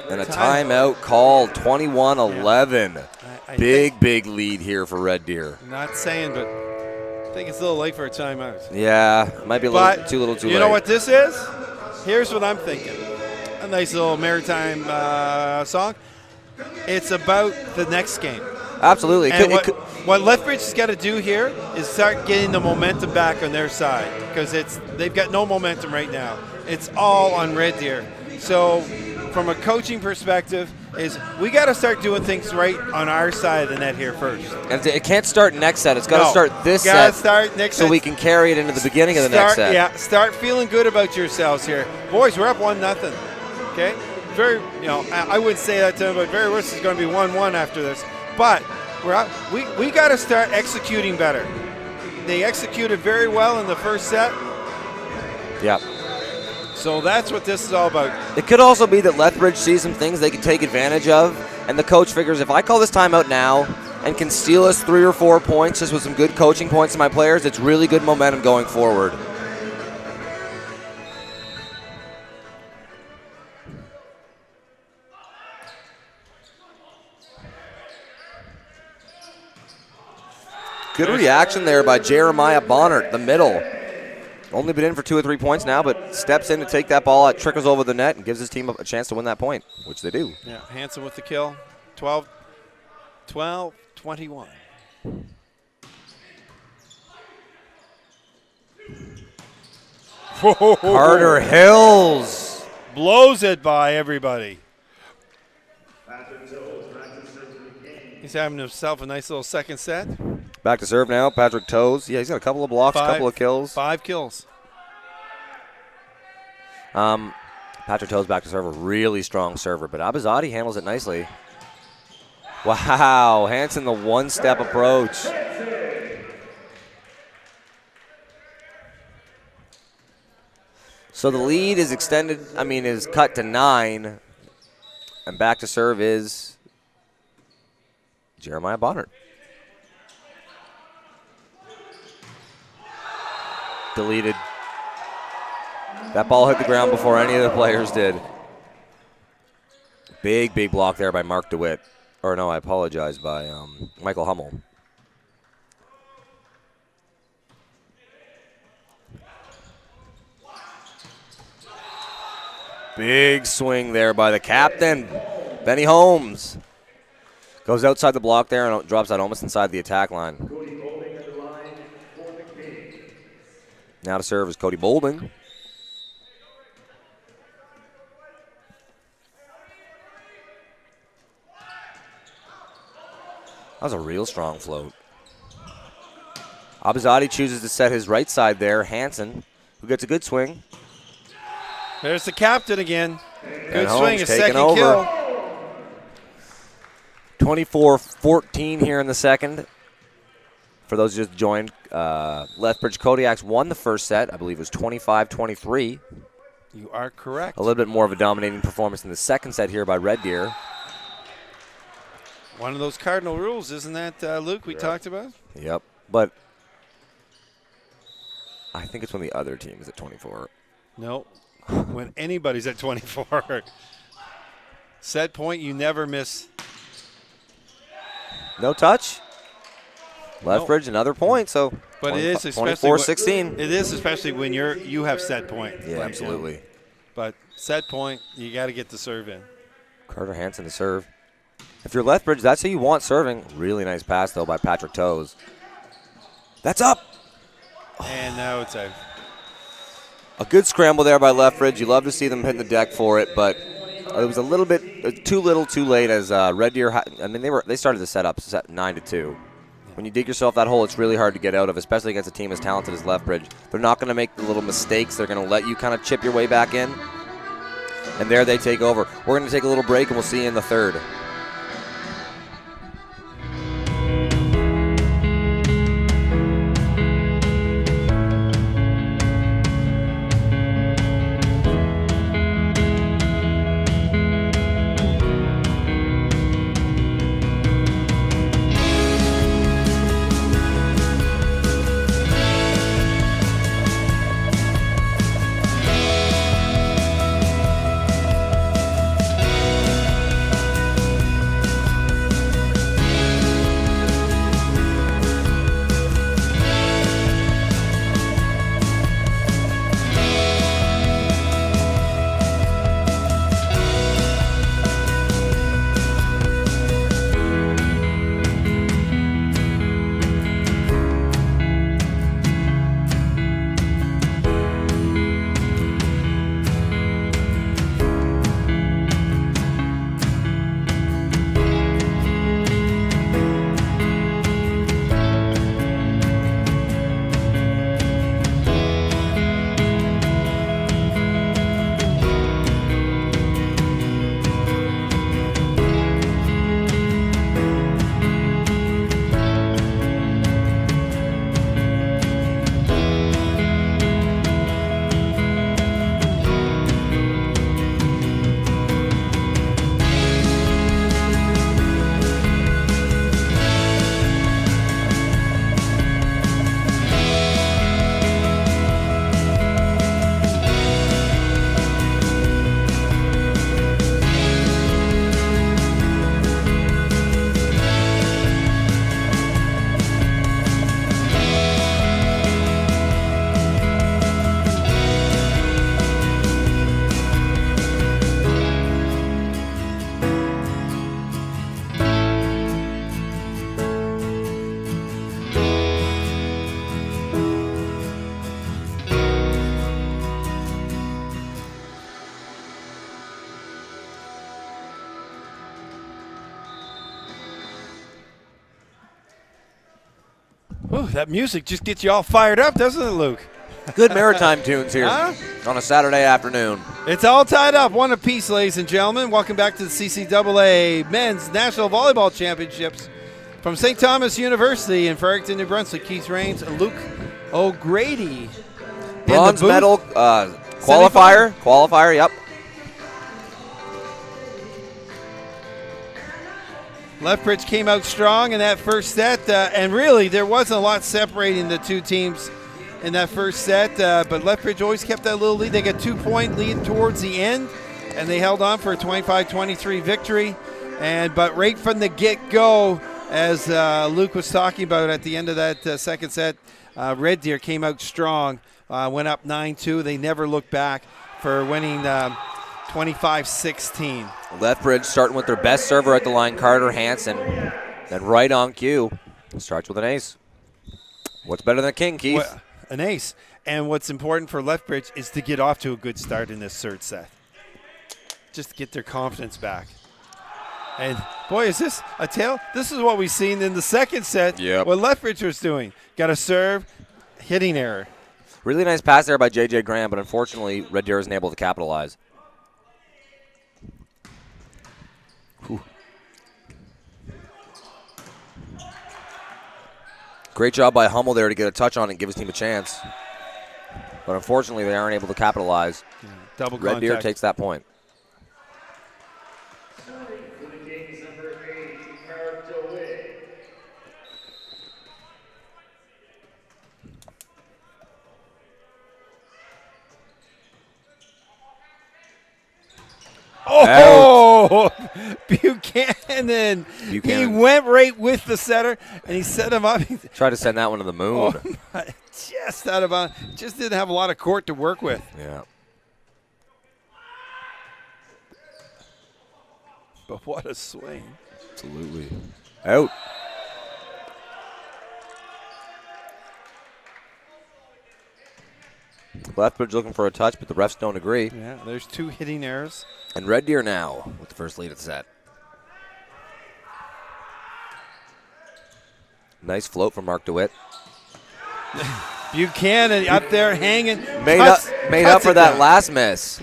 And a timeout called, 21-11. Big lead here for Red Deer. I'm not saying, but I think it's a little late for a timeout. Yeah, might be a little too late. You know what this is? Here's what I'm thinking. A nice little maritime song. It's about the next game. Absolutely. And what Lethbridge has got to do here is start getting the momentum back on their side, because they've got no momentum right now. It's all on Red Deer. So from a coaching perspective, we got to start doing things right on our side of the net here first. And it can't start next set. It's got to start this set so we can carry it into the beginning of the next set. Yeah, start feeling good about yourselves here. Boys, we're up 1-0. Okay? Very, I wouldn't say that to them, but very worst is going to be 1-1 after this. But we're up. We got to start executing better. They executed very well in the first set. Yeah. So that's what this is all about. It could also be that Lethbridge sees some things they can take advantage of, and the coach figures, if I call this timeout now and can steal us 3 or 4 points just with some good coaching points to my players, it's really good momentum going forward. Good reaction there by Jeremiah Bonnert, the middle. Only been in for 2 or 3 points now, but steps in to take that ball out, trickles over the net, and gives his team a chance to win that point, which they do. Yeah, Hansen with the kill. 12-21. Carter Hills. Blows it by everybody. He's having himself a nice little second set. Back to serve now. Patrick Toes. Yeah, he's got a couple of blocks, a couple of kills. 5 kills. Patrick Toes back to serve, a really strong server, but Abizadi handles it nicely. Wow, Hansen the one-step approach. So the lead is extended, is cut to 9. And back to serve is Jeremiah Bonner. Deleted. That ball hit the ground before any of the players did. Big block there by Mark DeWitt. Or no, I apologize, by Michael Hummel. Big swing there by the captain, Benny Holmes. Goes outside the block there and drops that almost inside the attack line. Now to serve is Cody Bolding. That was a real strong float. Abizadi chooses to set his right side there. Hansen, who gets a good swing. There's the captain again. Good Holmes swing, a taking second over. kill. 24-14 here in the second. For those who just joined, Lethbridge Kodiaks won the first set. I believe it was 25-23. You are correct. A little bit more of a dominating performance in the second set here by Red Deer. One of those cardinal rules, isn't that, Luke, we talked about? Yep, but I think it's when the other team is at 24. No, when anybody's at 24. Set point, you never miss. No touch. Lethbridge, another point, so but it is 24-16. It is especially when you have set point. Yeah, absolutely. But set point, you got to get the serve in. Carter Hansen to serve. If you're Lethbridge, that's who you want serving. Really nice pass, though, by Patrick Toes. That's up. And now it's out. A good scramble there by Lethbridge. You love to see them hitting the deck for it, but it was a little bit too little, too late. As Red Deer, they started the setup set 9-2. When you dig yourself that hole, it's really hard to get out of, especially against a team as talented as Lethbridge. They're not going to make the little mistakes. They're going to let you kind of chip your way back in. And there they take over. We're going to take a little break, and we'll see you in the third. Ooh, that music just gets you all fired up, doesn't it, Luke? Good maritime tunes here Huh? on a Saturday afternoon. It's all tied up, one apiece, ladies and gentlemen. Welcome back to the CCAA Men's National Volleyball Championships from St. Thomas University in Fredericton, New Brunswick. Keith Rains and Luke O'Grady. Bronze medal qualifier, yep. Lethbridge came out strong in that first set, and really there wasn't a lot separating the two teams in that first set, but Lethbridge always kept that little lead. They got 2-point lead towards the end, and they held on for a 25-23 victory. But right from the get-go, as Luke was talking about at the end of that second set, Red Deer came out strong, went up 9-2. They never looked back for winning 25-16. Lethbridge starting with their best server at the line, Carter Hansen. Then right on cue, starts with an ace. What's better than a king, Keith? Well, an ace. And what's important for Lethbridge is to get off to a good start in this third set. Just to get their confidence back. And, boy, is this a tale? This is what we've seen in the second set, Yep. what Lethbridge was doing. Got a serve, hitting error. Really nice pass there by J.J. Graham, but unfortunately, Red Deer isn't able to capitalize. Whew. Great job by Hummel there to get a touch on it and give his team a chance. But unfortunately, they aren't able to capitalize. Double Red contact. Deer takes that point. Oh, Buchanan. He went right with the setter, and he set him up. Tried to send that one to the moon. Oh, just out of bounds. Just didn't have a lot of court to work with. Yeah. But what a swing. Absolutely. Out. Lethbridge looking for a touch, but the refs don't agree. Yeah, there's two hitting errors. And Red Deer now with the first lead of the set. Nice float from Mark DeWitt. Buchanan up there hanging. Made up for that last miss.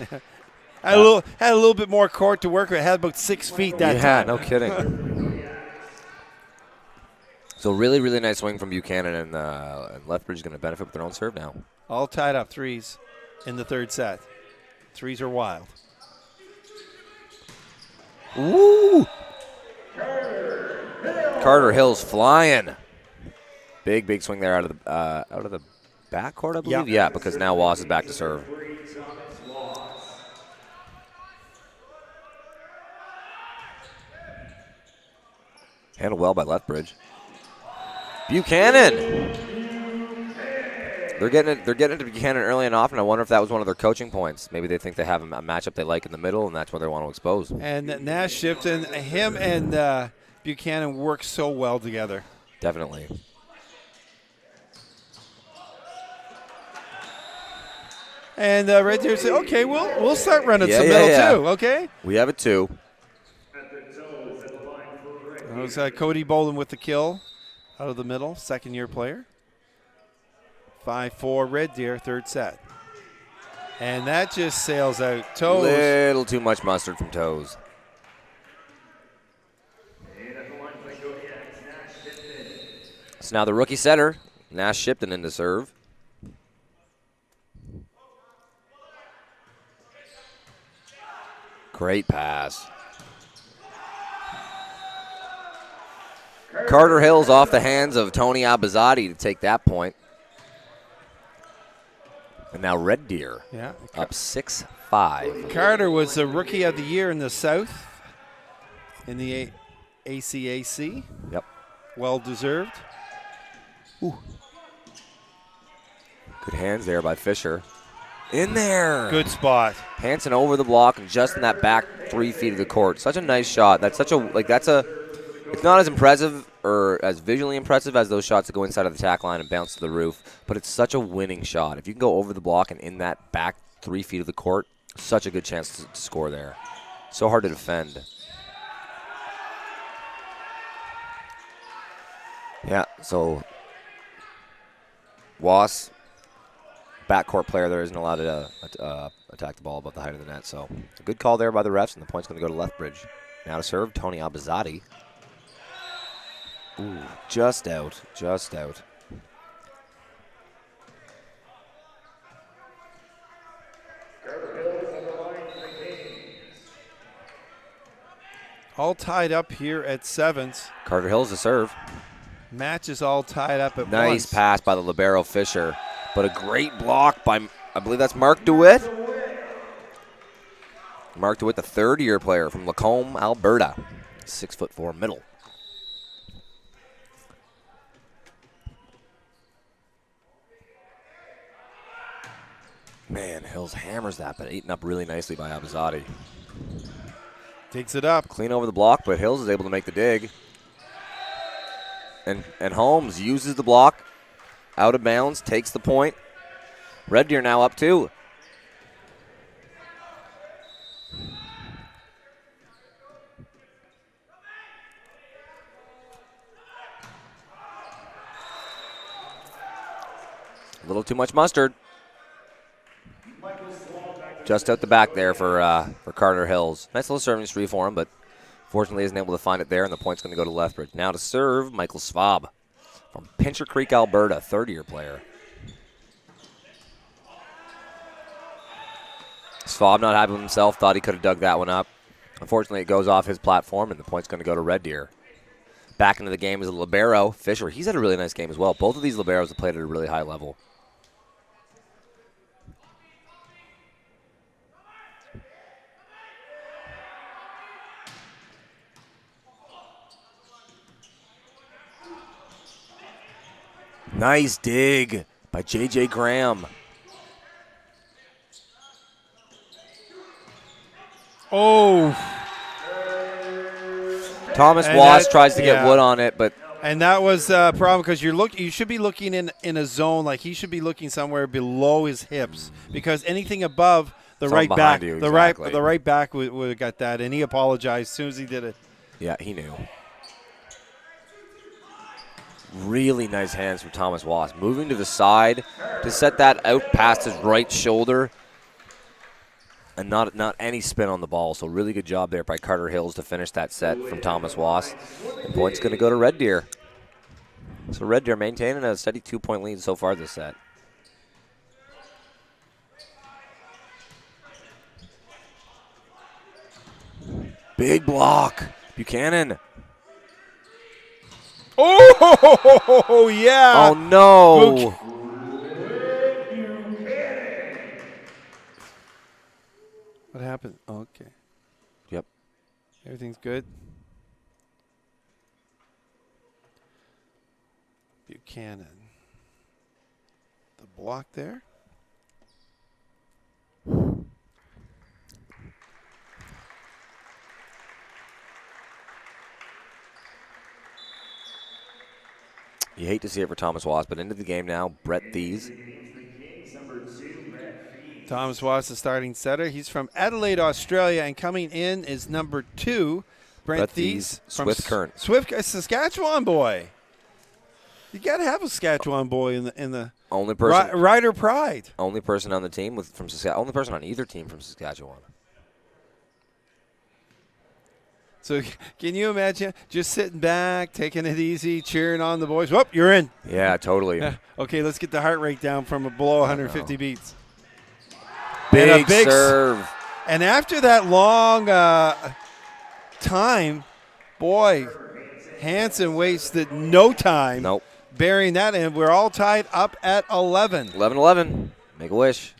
Had a little bit more court to work with. Had about 6 feet that time. Yeah, no kidding. So really, really nice swing from Buchanan, and Lethbridge is going to benefit with their own serve now. All tied up threes in the third set. Threes are wild. Ooh! Carter Hill's flying. Big swing there out of the backcourt, I believe. Yeah, because now Wass is back to serve. Handled well by Lethbridge. Buchanan. They're getting it to Buchanan early and often. I wonder if that was one of their coaching points. Maybe they think they have a matchup they like in the middle, and that's where they want to expose. And Nash Shipton, him and Buchanan work so well together. Definitely. And Red Deer said, okay, we'll start running some middle too, okay? We have it too. That was Cody Bolden with the kill out of the middle, second-year player. 5-4 Red Deer, third set. And that just sails out. Toes. Little too much mustard from Toes. So now the rookie setter, Nash Shipton, in to serve. Great pass. Carter Hill's off the hands of Tony Abizadi to take that point. And now Red Deer up 6-5. Carter was the Rookie of the Year in the South in the ACAC. Yep. Well deserved. Ooh. Good hands there by Fisher. In there. Good spot. Hansen over the block and just in that back 3 feet of the court. Such a nice shot. It's not as impressive or as visually impressive as those shots that go inside of the tack line and bounce to the roof, but it's such a winning shot. If you can go over the block and in that back 3 feet of the court, such a good chance to score there. So hard to defend. Yeah, so Was, backcourt player there, isn't allowed to attack the ball above the height of the net. So a good call there by the refs, and the point's going to go to Lethbridge. Now to serve, Tony Abizadi. Ooh, just out, just out. All tied up here at 7s. Carter Hill's to serve. Match is all tied up at Nice once. pass by the libero Fisher, but a great block by, I believe that's Mark DeWitt. Mark DeWitt, the third-year player from Lacombe, Alberta. 6'4" middle. Man, Hills hammers that, but eaten up really nicely by Abizadi. Takes it up. Clean over the block, but Hills is able to make the dig. And Holmes uses the block, out of bounds, takes the point. Red Deer now up 2. A little too much mustard. Just out the back there for Carter Hills. Nice little serving spree for him, but fortunately isn't able to find it there, and the point's going to go to Lethbridge. Now to serve, Michael Svab from Pincher Creek, Alberta, third-year player. Svab not happy with himself, thought he could have dug that one up. Unfortunately, it goes off his platform, and the point's going to go to Red Deer. Back into the game is a libero, Fisher. He's had a really nice game as well. Both of these liberos have played at a really high level. Nice dig by J.J. Graham. Oh. Thomas And Wass that- tries to get yeah. wood on it, but And that was a problem because you should be looking in a zone, like he should be looking somewhere below his hips, because anything above the Something right behind back, you, the exactly. right back would have got that, and he apologized as soon as he did it. yeah, he knew. Really nice hands from Thomas Wass. Moving to the side to set that out past his right shoulder. And not any spin on the ball. So really good job there by Carter Hills to finish that set from Thomas Wass. And point's going to go to Red Deer. So Red Deer maintaining a steady 2-point lead so far this set. Big block. Buchanan. Oh, yeah. Oh, no. What happened? Oh, okay. Yep. Everything's good. Buchanan. The block there. You hate to see it for Thomas Wass, but into the game now, Brett Thies. Thomas Wass, the starting setter. He's from Adelaide, Australia, and coming in is number 2, Brent Brett Thies Thies, from Swift Current. Swift, a Saskatchewan boy. You got to have a Saskatchewan boy in the Only person, Rider pride. only person on the team from Saskatchewan. Only person on either team from Saskatchewan. So can you imagine just sitting back, taking it easy, cheering on the boys? Whoop, you're in. Yeah, totally. Yeah. Okay, let's get the heart rate down from below 150 beats. Big, And a big serve. And after that long time, boy, Hansen wasted no time Nope. burying that in. We're all tied up at 11. 11-11. Make a wish.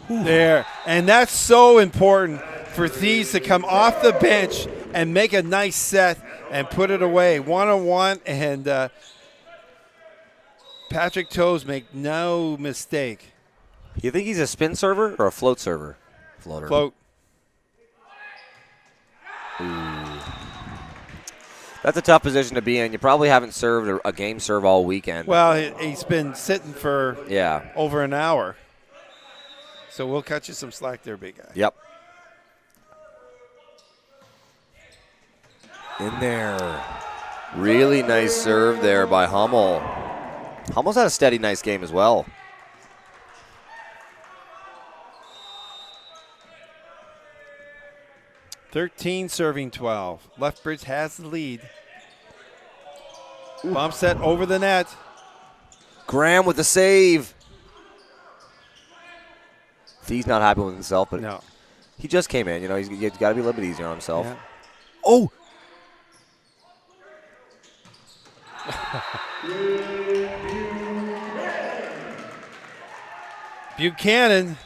There. And that's so important for Thies to come off the bench and make a nice set and put it away. 1-on-1, and Patrick Toes make no mistake. You think he's a spin server or a float server? Floater. Float. That's a tough position to be in. You probably haven't served a game serve all weekend. Well, he's been sitting for Yeah. over an hour. So we'll cut you some slack there, big guy. Yep. In there. Really nice serve there by Hummel. Hummel's had a steady, nice game as well. (13 serving 12). Lethbridge has the lead. Bump set over the net. Graham with the save. He's not happy with himself, but No. he just came in. You know, he's got to be a little bit easier on himself. Yeah. Oh! Buchanan.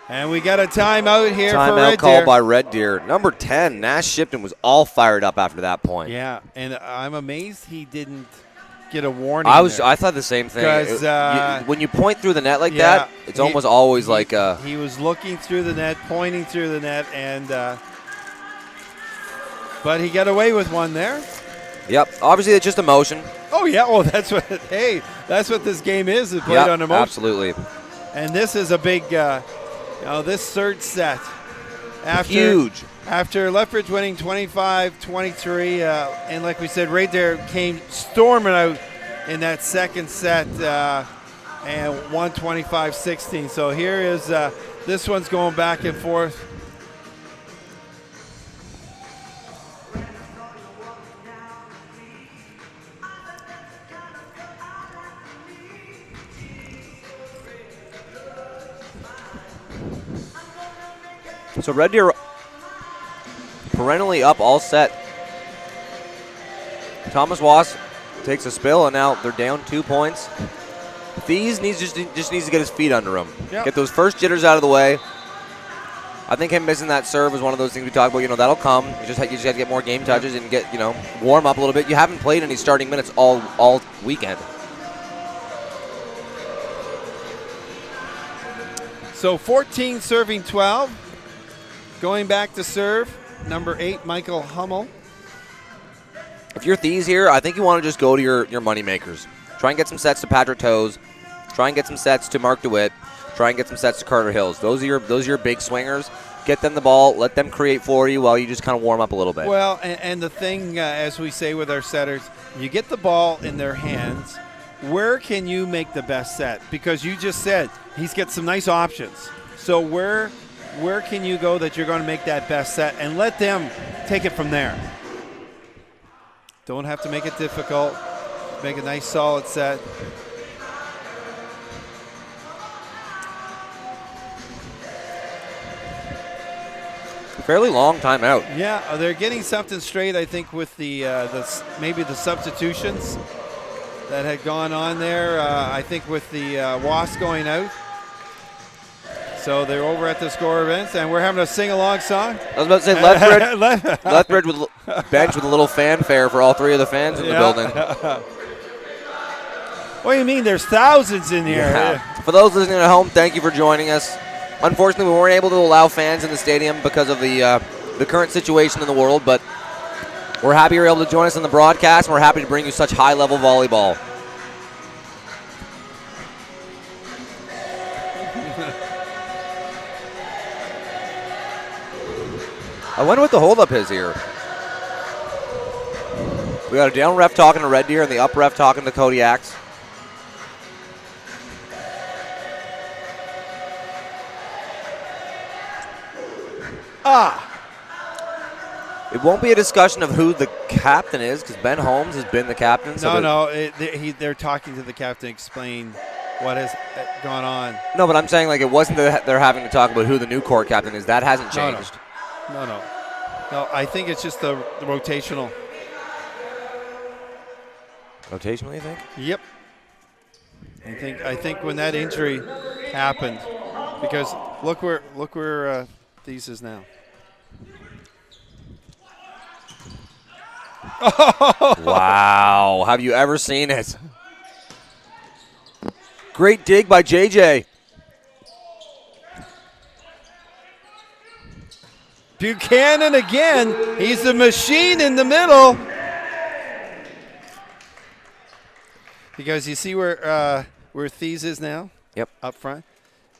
And we got a timeout here for Timeout Red called Deer. by Red Deer. Number 10, Nash Shipton, was all fired up after that point. Yeah, and I'm amazed he didn't get a warning. I thought the same thing. 'Cause, When you point through the net like yeah, that, it's almost always like a. He was looking through the net, pointing through the net, and but he got away with one there. Yep. Obviously, it's just emotion. Oh yeah, well that's what. Hey, that's what this game is. It's played on emotion. Absolutely. And this is a big, this third set. Huge. After Lethbridge winning 25-23, and like we said, Red Deer came storming out in that second set and won 25-16. So here is, this one's going back and forth. So Red Deer perennially up all set. Thomas Wass takes a spill, and now they're down 2 points. Thies just needs to get his feet under him. Yep. Get those first jitters out of the way. I think him missing that serve is one of those things we talked about. You know, that'll come. You just have to get more game touches and get, warm up a little bit. You haven't played any starting minutes all weekend. So 14 serving 12. Going back to serve, number 8, Michael Hummel. If you're Thies here, I think you want to just go to your money makers. Try and get some sets to Patrick Toes. Try and get some sets to Mark DeWitt. Try and get some sets to Carter Hills. Those are your big swingers. Get them the ball. Let them create for you while you just kind of warm up a little bit. Well, and the thing, as we say with our setters, you get the ball in their hands. Where can you make the best set? Because you just said he's got some nice options. So where can you go that you're going to make that best set and let them take it from there? Don't have to make it difficult. Make a nice solid set. Fairly long timeout. Yeah, they're getting something straight, I think, with the maybe the substitutions that had gone on there. I think with the Wasp going out. So they're over at the score events, and we're having a sing-along song. I was about to say Lethbridge with bench with a little fanfare for all three of the fans in the building. What do you mean? There's thousands in here. Yeah. For those listening at home, thank you for joining us. Unfortunately, we weren't able to allow fans in the stadium because of the current situation in the world, but we're happy you're able to join us in the broadcast, and we're happy to bring you such high-level volleyball. I wonder what the holdup is here. We got a down ref talking to Red Deer and the up ref talking to Kodiaks. It won't be a discussion of who the captain is because Ben Holmes has been the captain. So they're talking to the captain, explain what has gone on. No, but I'm saying like it wasn't that they're having to talk about who the new court captain is. That hasn't changed. No, I think it's just the rotational. Rotational, you think? Yep. I think when that injury happened, because look where Thies is now. Wow. Have you ever seen it? Great dig by JJ. Buchanan again. He's the machine in the middle. Because you see where Thies is now? Yep. Up front.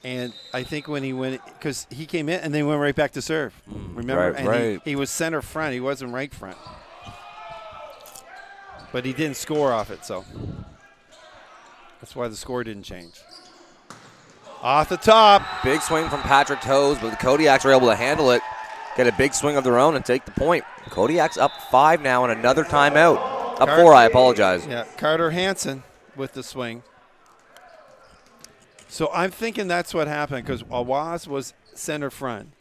And I think when he went, because he came in and then went right back to serve. Remember? Right, and right. He was center front. He wasn't right front. But he didn't score off it, so that's why the score didn't change. Off the top. Big swing from Patrick Toes, but the Kodiaks are able to handle it, get a big swing of their own, and take the point. Kodiaks up 5 now and another timeout. Up 4, I apologize. Yeah, Carter Hansen with the swing. So I'm thinking that's what happened because Awaz was center front.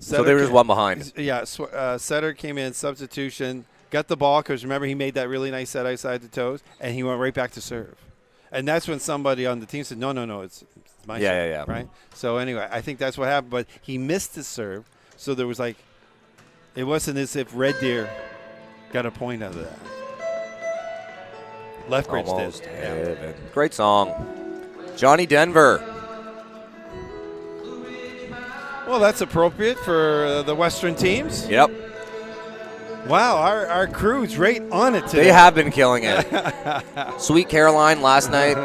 So there was one behind. Yeah, Setter came in, substitution, got the ball because remember he made that really nice set outside the Toes, and he went right back to serve. And that's when somebody on the team said, no, it's my serve. Yeah. Right? So anyway, I think that's what happened. But he missed his serve, so there was like, it wasn't as if Red Deer got a point out of that. Lethbridge Almost. did. Yeah. Great song. Johnny Denver. Well, that's appropriate for the Western teams. Yep. Wow, our crew's right on it today. They have been killing it. Sweet Caroline last night.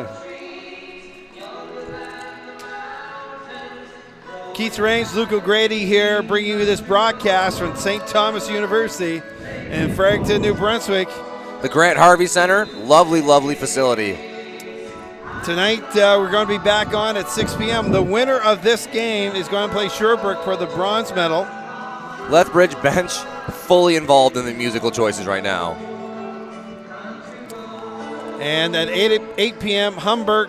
Keith Rains, Luke O'Grady here, bringing you this broadcast from St. Thomas University in Fredericton, New Brunswick. The Grant Harvey Center, lovely, lovely facility. Tonight, we're going to be back on at 6 p.m. The winner of this game is going to play Sherbrooke for the bronze medal. Lethbridge bench fully involved in the musical choices right now. And at 8 p.m., Humber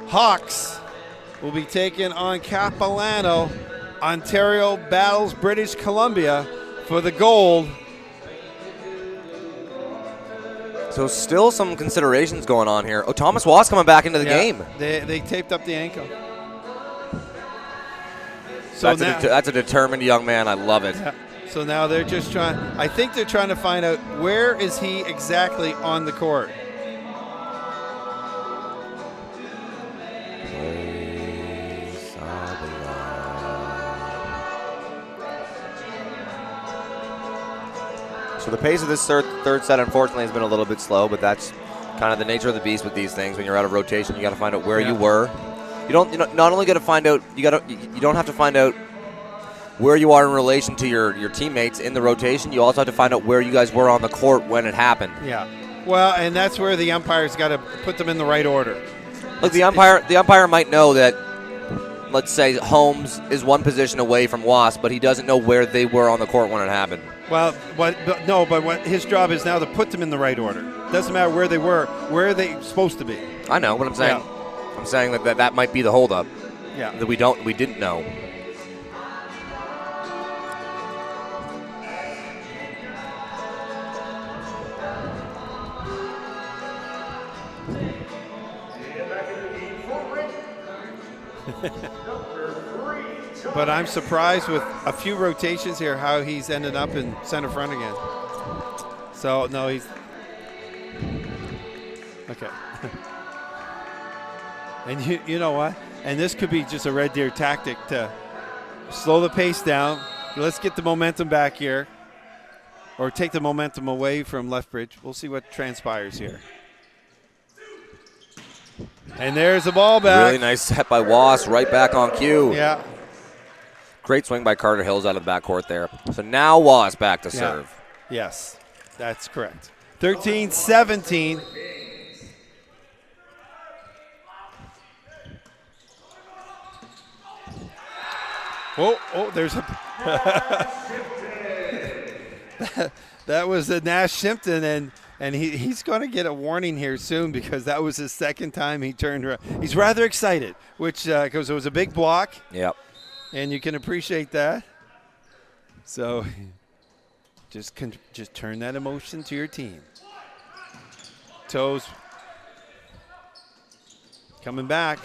Hawks will be taking on Capilano. Ontario battles British Columbia for the gold. So still some considerations going on here. Oh, Thomas Wass coming back into the game. They taped up the ankle. So That's a determined young man. I love it. Yeah. So now they're just trying. I think they're trying to find out where is he exactly on the court. So the pace of this third set, unfortunately, has been a little bit slow, but that's kind of the nature of the beast with these things. When you're out of rotation, you got to find out where you were. You don't. Not only got to find out. You don't have to find out where you are in relation to your teammates in the rotation. You also have to find out where you guys were on the court when it happened. Yeah. Well, and that's where the umpire's got to put them in the right order. Look, the umpire might know that. Let's say Holmes is one position away from Wasp, but he doesn't know where they were on the court when it happened. Well, but what his job is now to put them in the right order. Doesn't matter where they were. Where are they supposed to be? I know what I'm saying. Yeah. I'm saying that might be the holdup. Yeah. That we didn't know. But I'm surprised with a few rotations here how he's ended up in center front again. So, no, he's... Okay. And you know what? And this could be just a Red Deer tactic to slow the pace down. Let's get the momentum back here. Or take the momentum away from Lethbridge. We'll see what transpires here. And there's the ball back. Really nice set by Wass, right back on cue. Yeah. Great swing by Carter Hills out of the backcourt there. So now Wass back to serve. Yes, that's correct. 13-17. Oh, there's a... that was a Nash Shimpton, and he's going to get a warning here soon because that was his second time he turned around. He's rather excited, which because it was a big block. Yep. And you can appreciate that. So just turn that emotion to your team. Toes coming back.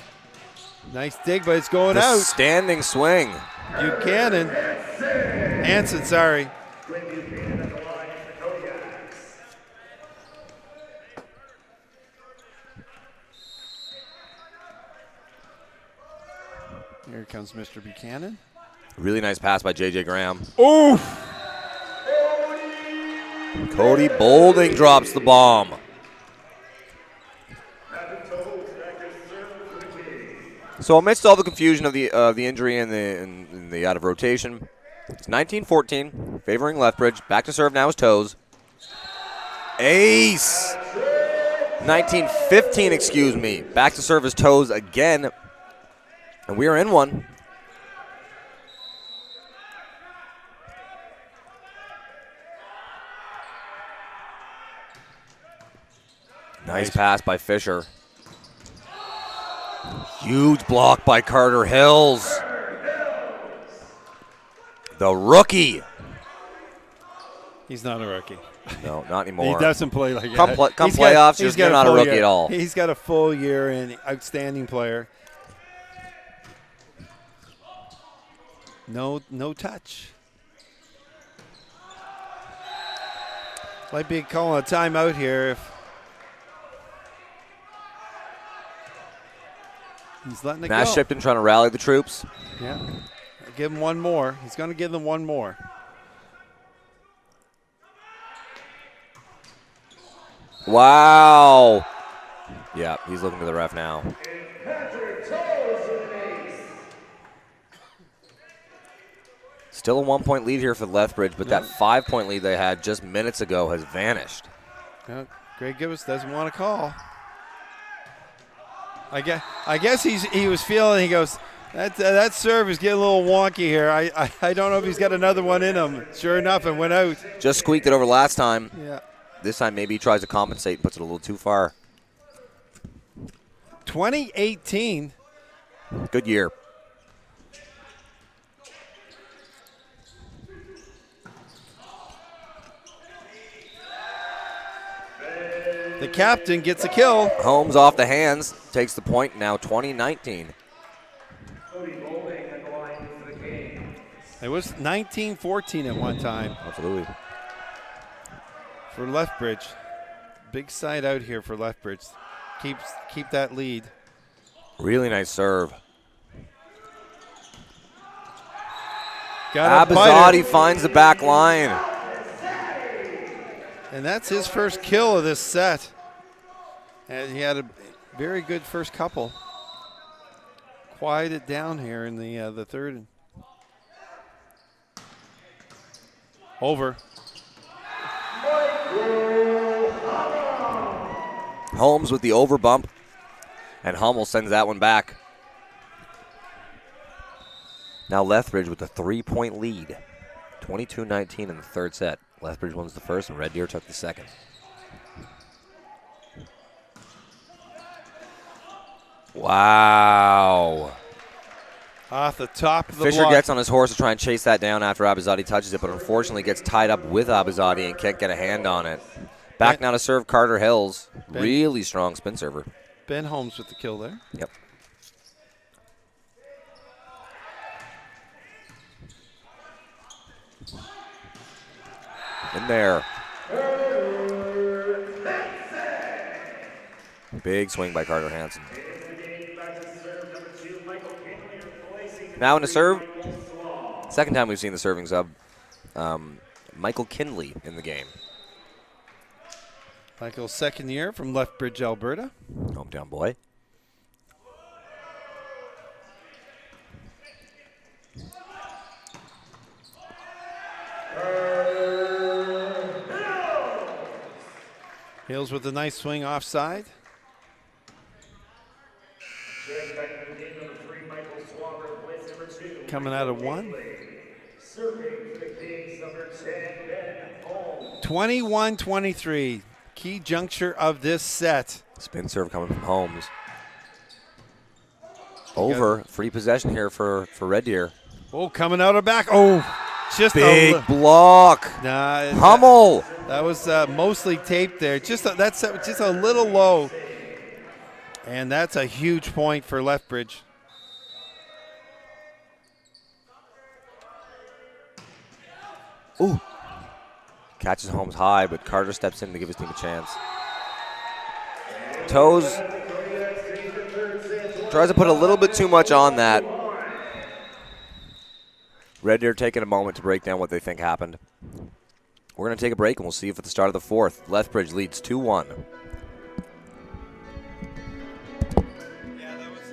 Nice dig, but it's going out. Standing swing. Buchanan. Hansen, sorry. Here comes Mr. Buchanan. Really nice pass by J.J. Graham. Oof! Cody Bolding drops the bomb. So amidst all the confusion of the injury and the out of rotation, it's 19-14, favoring Lethbridge. Back to serve now is Toes. Ace! 19-15, excuse me. Back to serve is Toes again. And we are in one. Nice pass by Fisher. Huge block by Carter Hills. The rookie. He's not a rookie. No, not anymore. He doesn't play like Come that. playoffs, you're not a rookie year. at all. He's got a full year and outstanding player. No touch. Might be calling a timeout here if he's letting it Matt go. Shipton trying to rally the troops. Yeah. Give him one more. He's going to give them one more. Wow. Yeah, he's looking to the ref now. Still a 1-point lead here for Lethbridge, but that 5-point lead they had just minutes ago has vanished. Greg Gibbs doesn't want to call. I guess he was feeling, he goes, that serve is getting a little wonky here. I don't know if he's got another one in him. Sure enough, it went out. Just squeaked it over last time. Yeah. This time maybe he tries to compensate, puts it a little too far. 2018. Good year. The captain gets a kill. Holmes off the hands, takes the point, now 20-19. It was 19-14 at one time. Absolutely. For Lethbridge. Big side out here for Lethbridge. Keep that lead. Really nice serve. Abizadi Abizadi finds the back line. And that's his first kill of this set. And he had a very good first couple. Quiet it down here in the third. Over. Holmes with the over bump, and Hummel sends that one back. Now Lethbridge with a 3-point lead. 22-19 in the third set. Lethbridge wins the first, and Red Deer took the second. Wow. Off the top of the Fisher block. gets on his horse to try and chase that down after Abizadi touches it, but unfortunately gets tied up with Abizadi and can't get a hand on it. Back now to serve Carter Hills. Really strong spin server. Ben Holmes with the kill there. Yep. In there. Big swing by Carter Hansen. Now in the serve. Second time we've seen the serving sub. Michael Kinley in the game. Michael's second year from Lethbridge, Alberta. Hometown boy. Hills with a nice swing offside. Coming out of one. 21-23. Key juncture of this set. Spin serve coming from Holmes. Over. Free possession here for Red Deer. Oh, coming out of back. Oh, just Big block. Nah, Hummel. That was mostly taped there. That's just a little low. And that's a huge point for Lethbridge. Ooh. Catches Holmes high, but Carter steps in to give his team a chance. Toes tries to put a little bit too much on that. Red Deer taking a moment to break down what they think happened. We're going to take a break, and we'll see you at the start of the fourth. Lethbridge leads 2-1. Yeah, that was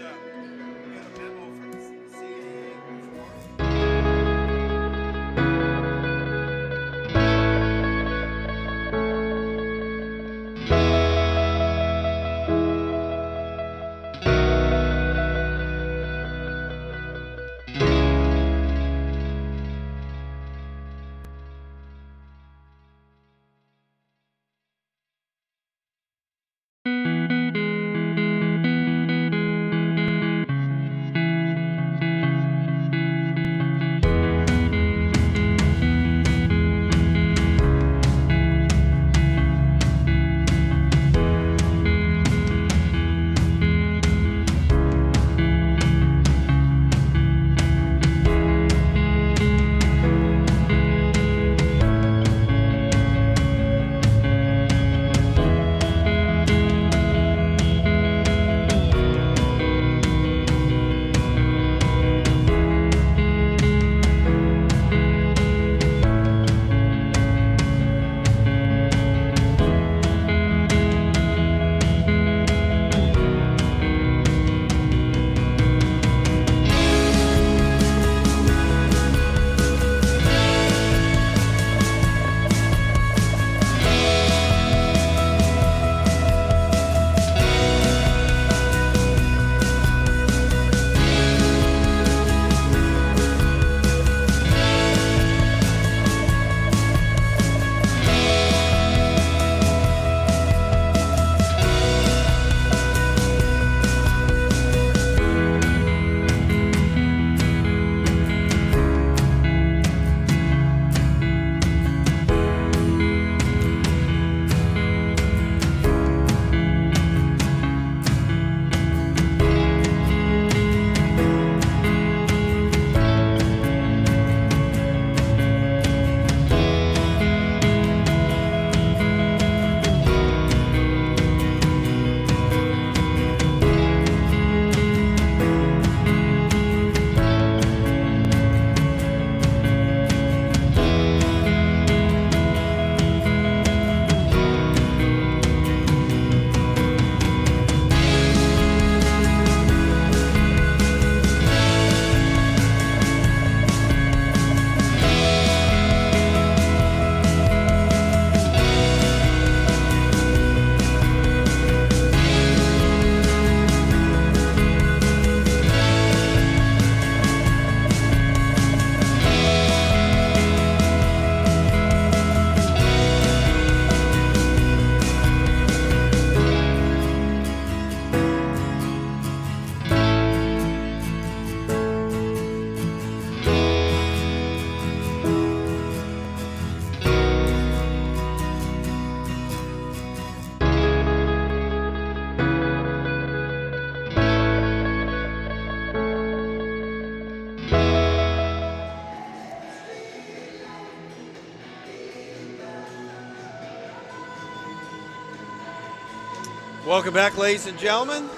Welcome back, ladies and gentlemen,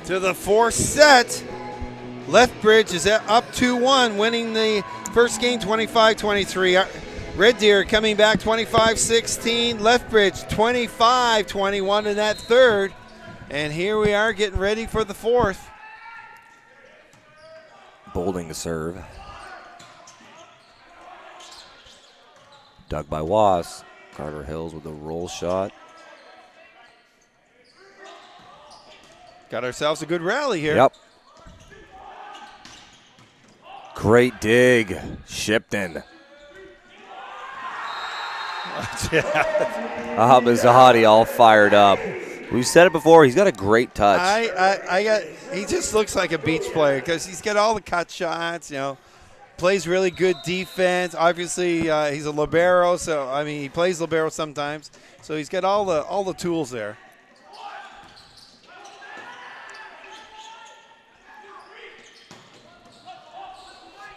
to the fourth set. Lethbridge is up 2-1, winning the first game 25-23. Red Deer coming back 25-16. Lethbridge 25-21 in that third. And here we are getting ready for the fourth. Bolding to serve. Dug by Was. Carter Hills with a roll shot. Got ourselves a good rally here. Yep. Great dig. Shipton. Ahmedzadi all fired up. We've said it before. He's got a great touch. He just looks like a beach player because he's got all the cut shots, plays really good defense. Obviously, he's a libero, so, he plays libero sometimes. So he's got all the tools there.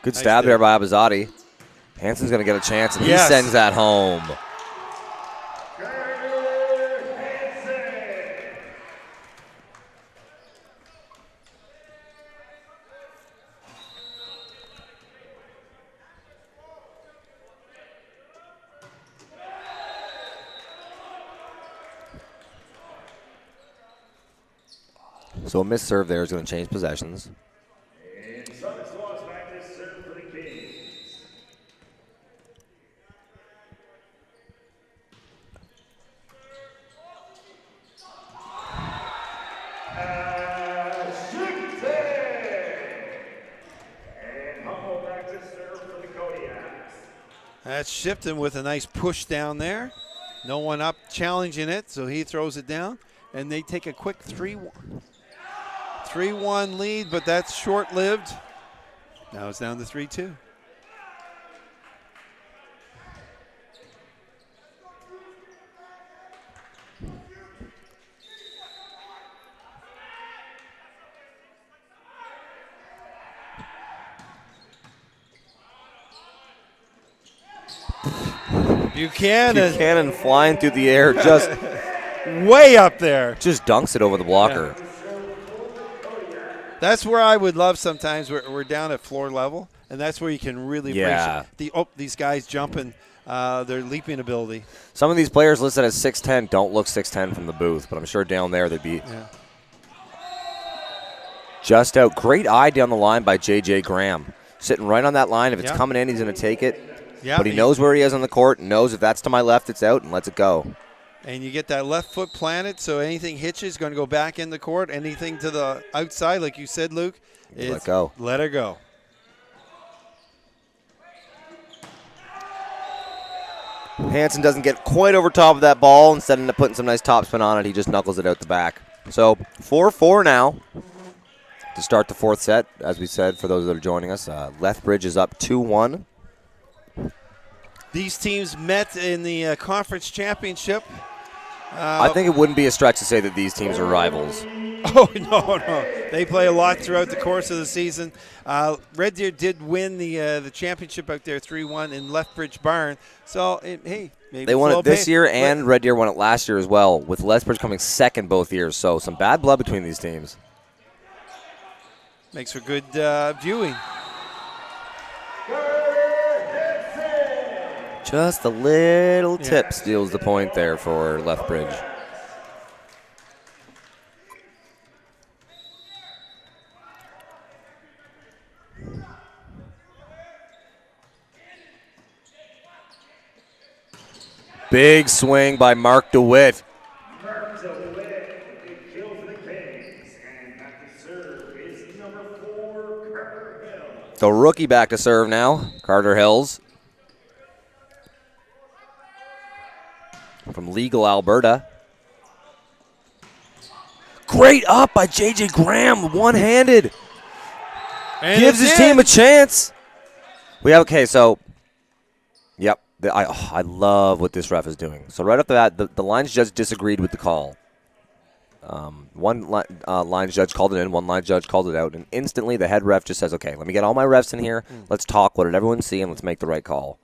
Good stab there by Ahmedzadi. Hansen's going to get a chance, and Yes. he sends that home. So a missed serve there is going to change possessions. And Summits lost back this serve for the Kings. And Humble back to serve for the Kodiaks. That's Shipton with a nice push down there. No one up challenging it, so he throws it down. And they take a quick 3-1 lead, but that's short-lived. Now it's down to 3-2. Buchanan flying through the air, just way up there. Just dunks it over the blocker. Yeah. That's where I would love sometimes. We're down at floor level, and that's where you can really Yeah. these guys jumping, their leaping ability. Some of these players listed as 6'10" don't look 6'10" from the booth, but I'm sure down there they'd be just out. Great eye down the line by J.J. Graham. Sitting right on that line. If it's coming in, he's going to take it. Yeah, but he knows where he is on the court, knows if that's to my left, it's out, and lets it go. And you get that left foot planted, so anything hitches going to go back in the court. Anything to the outside, like you said, Luke, Let go. Let her go. Hansen doesn't get quite over top of that ball. Instead of putting some nice topspin on it, he just knuckles it out the back. So 4-4 now to start the fourth set. As we said, for those that are joining us, Lethbridge is up 2-1. These teams met in the conference championship. I think it wouldn't be a stretch to say that these teams are rivals. Oh, no. They play a lot throughout the course of the season. Red Deer did win the championship out there 3-1 in Lethbridge Barn. So, maybe they won it this year, and Red Deer won it last year as well, with Lethbridge coming second both years. So some bad blood between these teams. Makes for good viewing. Just a little tip steals the point there for Lethbridge. Big swing by Mark DeWitt. Mark DeWitt, big kill for the Kings. And back to serve is number 4, Carter Hill. The rookie back to serve now, Carter Hills. From Legal, Alberta. Great up by J.J. Graham, one-handed. And gives his team a chance. We have, yep. I love what this ref is doing. So right off the bat, the lines judge disagreed with the call. One lines judge called it in, one line judge called it out, and instantly the head ref just says, okay, let me get all my refs in here. Let's talk. What did everyone see? And let's make the right call.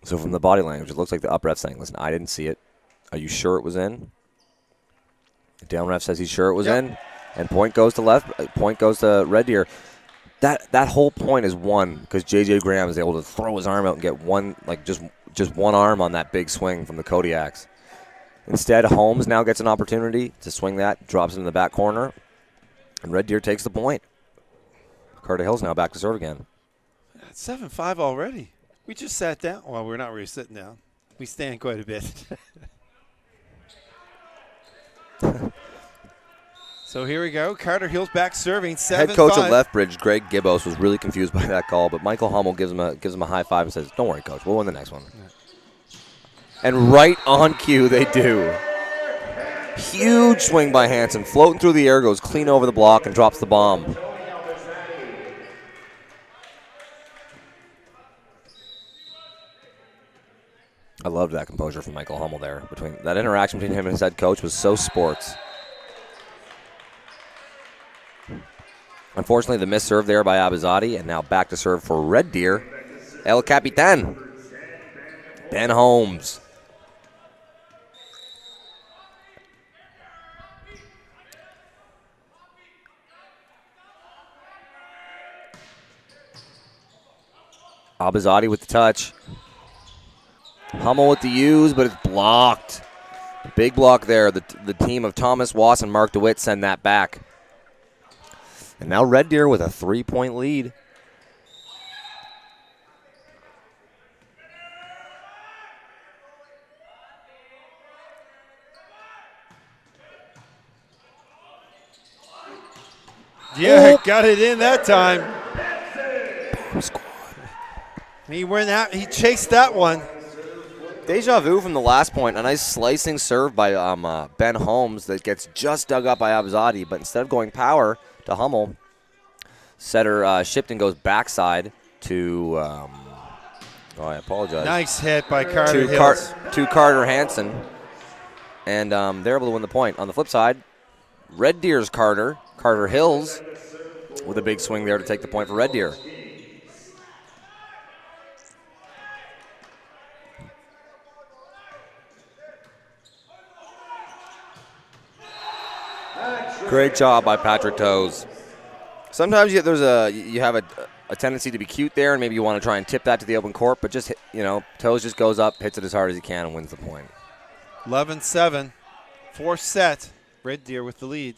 So from the body language, it looks like the up ref saying, listen, I didn't see it. Are you sure it was in? The down ref says he's sure it was Yep. in. And point goes to Red Deer. That whole point is won because J.J. Graham is able to throw his arm out and get one, like just one arm on that big swing from the Kodiaks. Instead, Holmes now gets an opportunity to swing that, drops it in the back corner, and Red Deer takes the point. Carter Hill's now back to serve again. It's 7-5 already. We just sat down. Well, we're not really sitting down. We stand quite a bit. So here we go. Carter Hill's back serving. 7-5. Head coach of Lethbridge, Greg Gibbos, was really confused by that call, but Michael Hummel gives him a high five and says, "Don't worry, coach. We'll win the next one." Yeah. And right on cue, they do. Huge swing by Hansen, floating through the air, goes clean over the block and drops the bomb. I loved that composure from Michael Hummel there. That interaction between him and his head coach was so sports. Unfortunately, the missed serve there by Abizadi, and now back to serve for Red Deer, El Capitan, Ben Holmes. Abizadi with the touch. Hummel with the use, but it's blocked. Big block there. The team of Thomas Wass and Mark DeWitt send that back. And now Red Deer with a 3-point lead. Yeah, got it in that time. He went out. He chased that one. Deja vu from the last point. A nice slicing serve by Ben Holmes that gets just dug up by Abizadi, but instead of going power to Hummel, setter Shipton goes backside to, I apologize. Nice hit by Carter Hills. To Carter Hansen, and they're able to win the point. On the flip side, Red Deer's Carter Hills with a big swing there to take the point for Red Deer. Great job by Patrick Toes. Sometimes you have a tendency to be cute there, and maybe you want to try and tip that to the open court, but just Toes just goes up, hits it as hard as he can, and wins the point. 11-7, fourth set. Red Deer with the lead.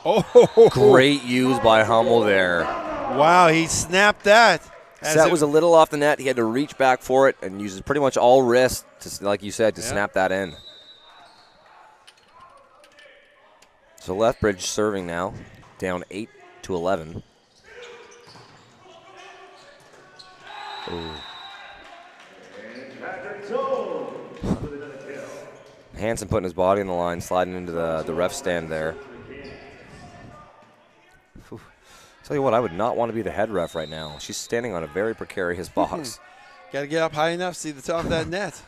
Oh, great use by Hummel there. Wow, he snapped that. Set was a little off the net. He had to reach back for it and uses pretty much all wrist, like you said, to snap that in. So Lethbridge serving now, down 8-11. Hansen putting his body on the line, sliding into the ref stand there. Whew. Tell you what, I would not want to be the head ref right now. She's standing on a very precarious box. Got to get up high enough to see the top of that net.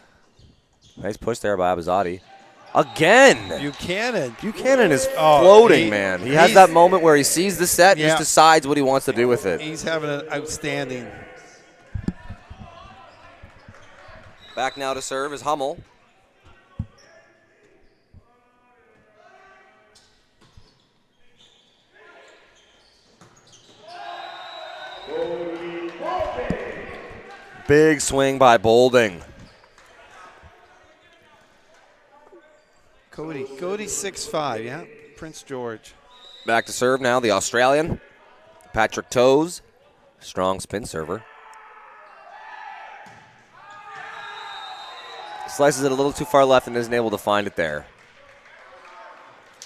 Nice push there by Abizadi. Again! Buchanan is floating, man. He has that moment where he sees the set and just decides what he wants to do with it. He's having an outstanding. Back now to serve is Hummel. Big swing by Bolding. Cody 6'5", yeah. Prince George. Back to serve now, the Australian. Patrick Toes, strong spin server. Slices it a little too far left and isn't able to find it there.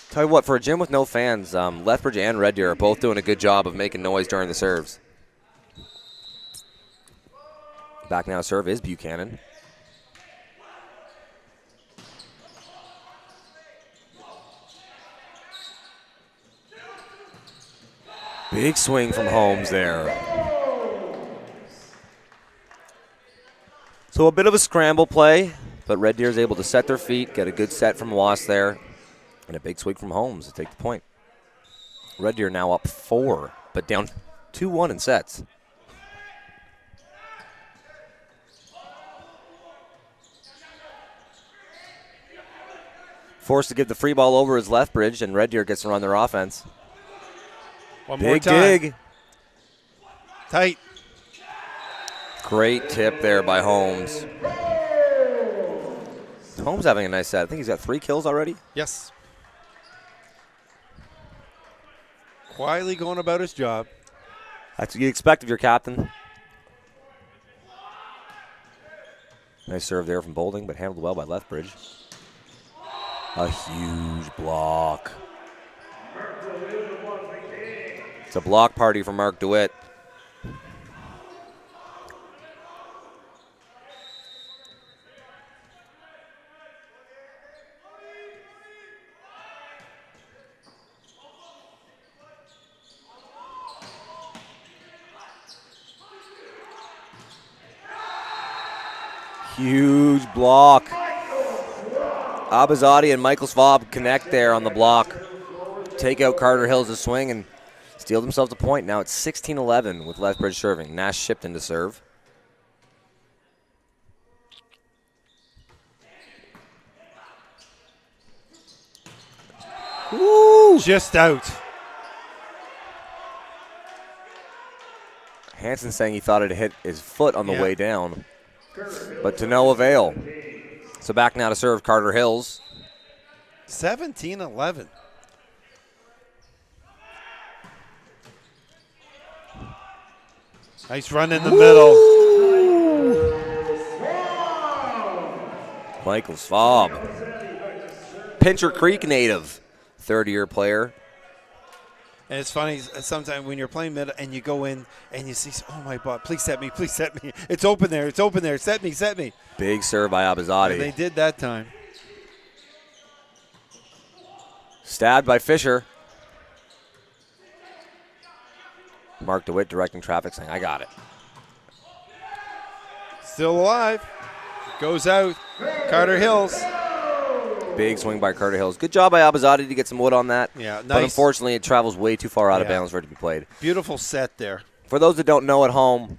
Tell you what, for a gym with no fans, Lethbridge and Red Deer are both doing a good job of making noise during the serves. Back now to serve is Buchanan. Big swing from Holmes there. So a bit of a scramble play, but Red Deer is able to set their feet, get a good set from Wass there, and a big swing from Holmes to take the point. Red Deer now up 4, but down 2-1 in sets. Forced to give the free ball over his Lethbridge, and Red Deer gets to run their offense. One more Big time. dig. Tight. Great tip there by Holmes. Holmes having a nice set. I think he's got 3 kills already. Yes. Quietly going about his job. That's what you expect of your captain. Nice serve there from Boulding, but handled well by Lethbridge. A huge block. It's a block party for Mark DeWitt. Huge block. Abazadi and Michael Svab connect there on the block. Take out Carter Hills' swing and steal themselves a point. Now it's 16-11 with Lethbridge serving. Nash Shipton to serve. Woo! Just out. Hansen saying he thought it hit his foot on the way down, but to no avail. So back now to serve Carter Hills. 17-11. Nice run in the middle. Michael Svab. Pincher Creek native, third-year player. And it's funny, sometimes when you're playing middle and you go in and you see, oh my God, please set me, please set me. It's open there, set me, set me. Big serve by Abazadi. And they did that time. Stabbed by Fisher. Mark DeWitt directing traffic, saying, I got it. Still alive. Goes out. Carter Hills. Big swing by Carter Hills. Good job by Abazadi to get some wood on that. Yeah, nice. But unfortunately, it travels way too far out of bounds for it to be played. Beautiful set there. For those that don't know at home,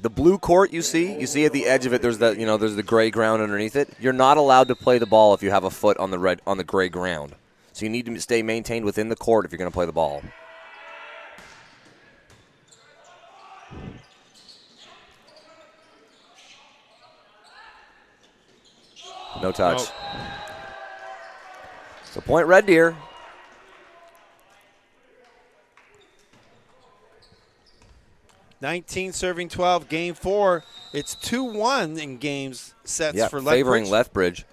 the blue court you see at the edge of it, there's the gray ground underneath it. You're not allowed to play the ball if you have a foot on the gray ground. So you need to stay maintained within the court if you're going to play the ball. No touch. Nope. So point Red Deer. $19 serving 12, game 4. It's 2-1 in games sets for Lethbridge. Favoring Lethbridge.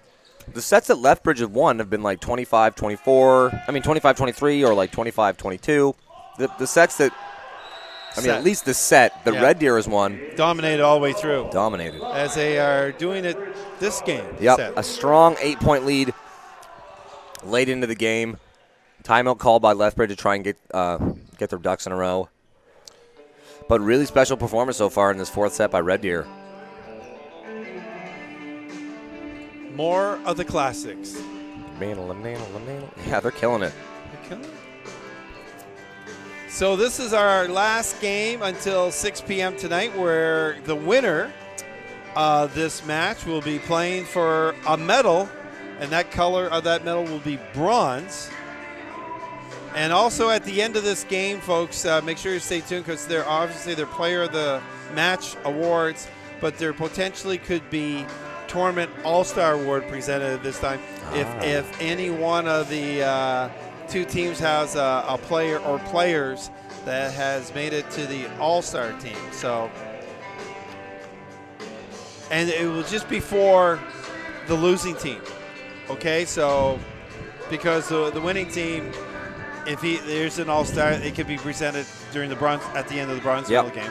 The sets that Lethbridge have won have been like 25-24. I mean 25-23 or like 25-22. The sets that at least the set that Red Deer has won. Dominated all the way through. Dominated. As they are doing it this game. Yep, set. a strong 8-point lead late into the game. Timeout called by Lethbridge to try and get their ducks in a row. But really special performance so far in this fourth set by Red Deer. More of the classics. Yeah, they're killing it. So this is our last game until 6 p.m. tonight, where the winner of this match will be playing for a medal, and that color of that medal will be bronze. And also at the end of this game, folks, make sure you stay tuned, because they're obviously their player of the match awards, but there potentially could be tournament all-star award presented at this time if any one of the two teams has a player or players that has made it to the all-star team. So, and it will just be for the losing team. Okay, so because the winning team, if there's an all-star, it could be presented during the bronze at the end of the bronze medal game.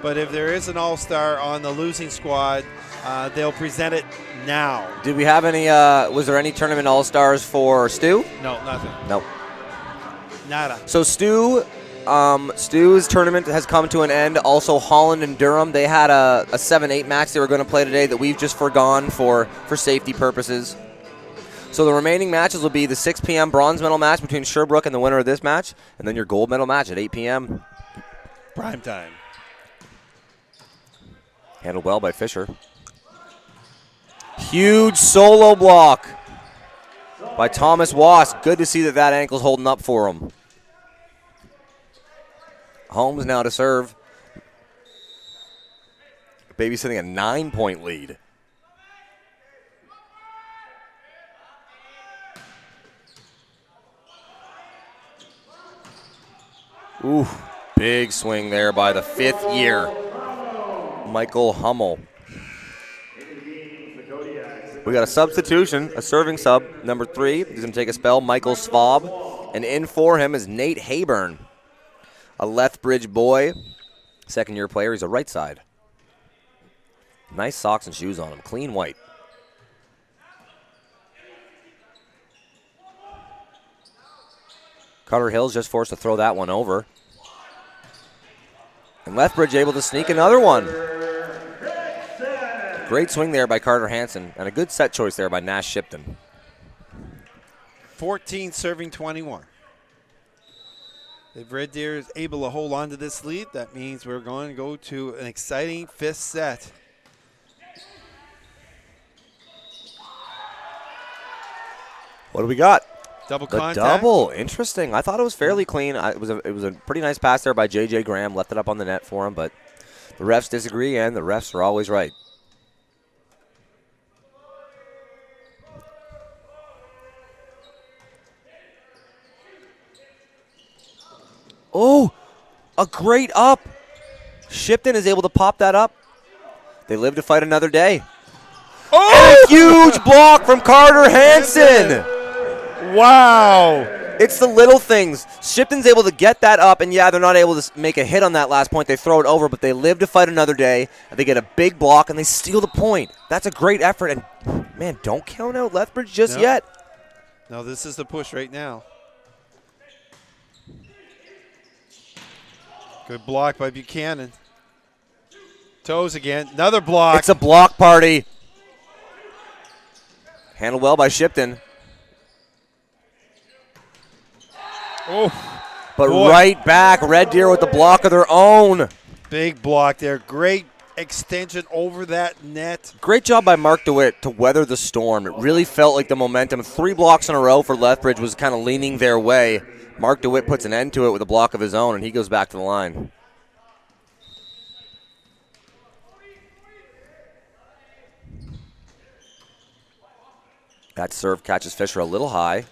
But if there is an all-star on the losing squad, they'll present it now. Did we have any? Was there any tournament all-stars for Stu? No, nothing. No. Nada. So Stu's tournament has come to an end. Also, Holland and Durham, they had a 7-8 match they were going to play today that we've just forgone for safety purposes. So the remaining matches will be the 6 p.m. bronze medal match between Sherbrooke and the winner of this match, and then your gold medal match at 8 p.m. Prime time. Handled well by Fisher. Huge solo block. by Thomas Wass. Good to see that ankle's holding up for him. Holmes now to serve. Babysitting a 9-point lead. Ooh, big swing there by the 5th year, Michael Hummel. We got a substitution, a serving sub, number 3. He's going to take a spell, Michael Svab. And in for him is Nate Hayburn, a Lethbridge boy, 2nd-year player. He's a right side. Nice socks and shoes on him, clean white. Carter Hill's just forced to throw that one over. And Lethbridge able to sneak another one. Great swing there by Carter Hansen, and a good set choice there by Nash Shipton. 14 serving 21. If Red Deer is able to hold on to this lead, that means we're going to go to an exciting 5th set. What do we got? Double The contact. double. Interesting. I thought it was fairly clean. It was a pretty nice pass there by J.J. Graham. Left it up on the net for him, but the refs disagree, and the refs are always right. Oh, a great up. Shipton is able to pop that up. They live to fight another day. Oh! And a huge block from Carter Hansen. Wow. It's the little things. Shipton's able to get that up, and yeah, they're not able to make a hit on that last point. They throw it over, but they live to fight another day. And they get a big block, and they steal the point. That's a great effort, and man, don't count out Lethbridge just yet. No, this is the push right now. Good block by Buchanan. Toes again. Another block. It's a block party. Handled well by Shipton. Oh, But boy. right back, Red Deer with the block of their own. Big block there. Great extension over that net. Great job by Mark DeWitt to weather the storm. It really felt like the momentum. 3 blocks in a row for Lethbridge was kind of leaning their way. Mark DeWitt puts an end to it with a block of his own, and he goes back to the line. That serve catches Fisher a little high.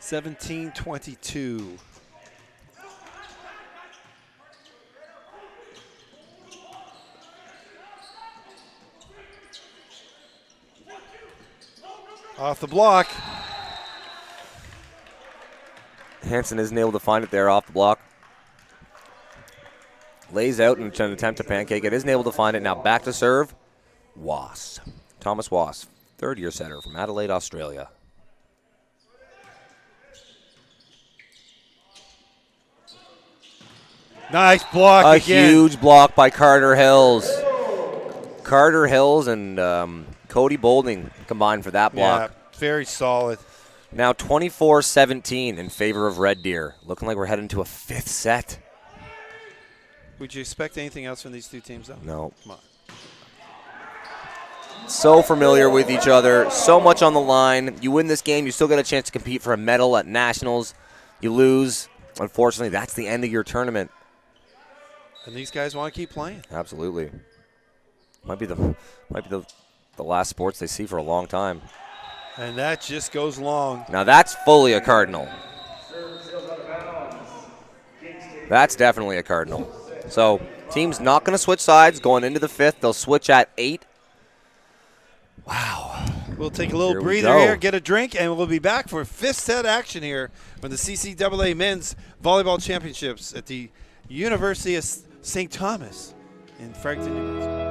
$17-22. Off the block. Hansen isn't able to find it there off the block. Lays out in an attempt to pancake it. Isn't able to find it. Now back to serve. Wass. Thomas Wass, 3rd-year setter from Adelaide, Australia. Nice block A again. huge block by Carter Hills. Carter Hills and Cody Boulding combined for that block. Yeah, very solid. Now 24-17 in favor of Red Deer. Looking like we're heading to a 5th set. Would you expect anything else from these two teams, though? No. Come on. So familiar with each other. So much on the line. You win this game, you still get a chance to compete for a medal at Nationals. You lose. Unfortunately, that's the end of your tournament. And these guys want to keep playing. Absolutely. Might be the last sports they see for a long time. And that just goes long. Now that's fully a Cardinal. That's definitely a Cardinal. So team's not going to switch sides going into the 5th. They'll switch at 8. Wow. We'll take a little Here we breather go. here, get a drink, and we'll be back for 5th set action here from the CCAA Men's Volleyball Championships at the University of St. Thomas in Fredericton, New Brunswick.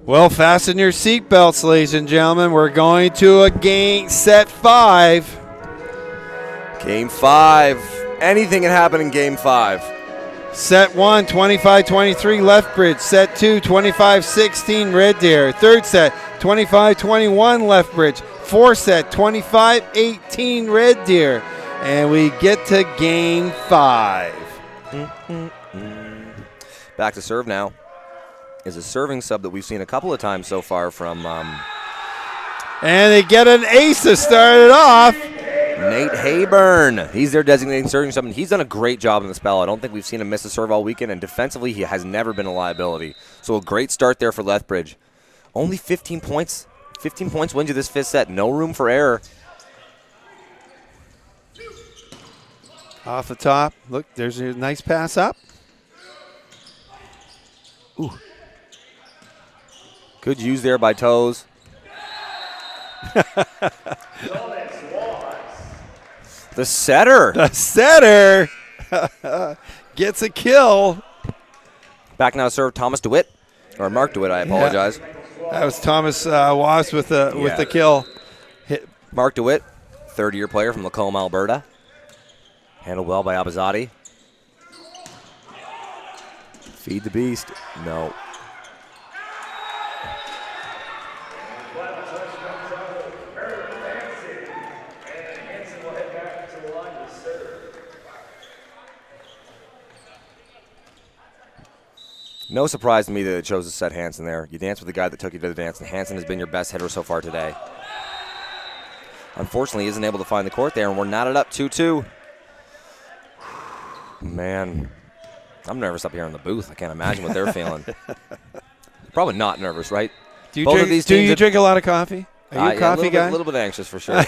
Well, fasten your seatbelts, ladies and gentlemen. We're going to a game set 5. Game 5. Anything can happen in Game 5. Set 1, 25-23 Lethbridge. Set 2, 25-16 Red Deer. Third set, 25-21 Lethbridge. Fourth set, 25-18 Red Deer. And we get to Game 5. Back to serve now is a serving sub that we've seen a couple of times so far from And they get an ace to start it off. Nate Hayburn. He's their designated serving sub, and he's done a great job in the spell. I don't think we've seen him miss a serve all weekend, and defensively he has never been a liability. So a great start there for Lethbridge. Only 15 points. 15 points wins you this fifth set. No room for error. Off the top. Look, there's a nice pass up. Ooh. Good use there by Toes. The setter. The setter gets a kill. Back now to serve Thomas DeWitt. Or Mark DeWitt, I apologize. That was Thomas Wass with the kill. Hit. Mark DeWitt, third-year player from Lacombe, Alberta. Handled well by Abazadi. Feed the beast. No. No surprise to me that it chose to set Hansen there. You dance with the guy that took you to the dance, and Hansen has been your best hitter so far today. Unfortunately, he isn't able to find the court there, and we're knotted up 2-2. Man, I'm nervous up here in the booth. I can't imagine what they're feeling. Probably not nervous, right? Do you drink a lot of coffee? Are you a coffee guy? A little bit anxious for sure.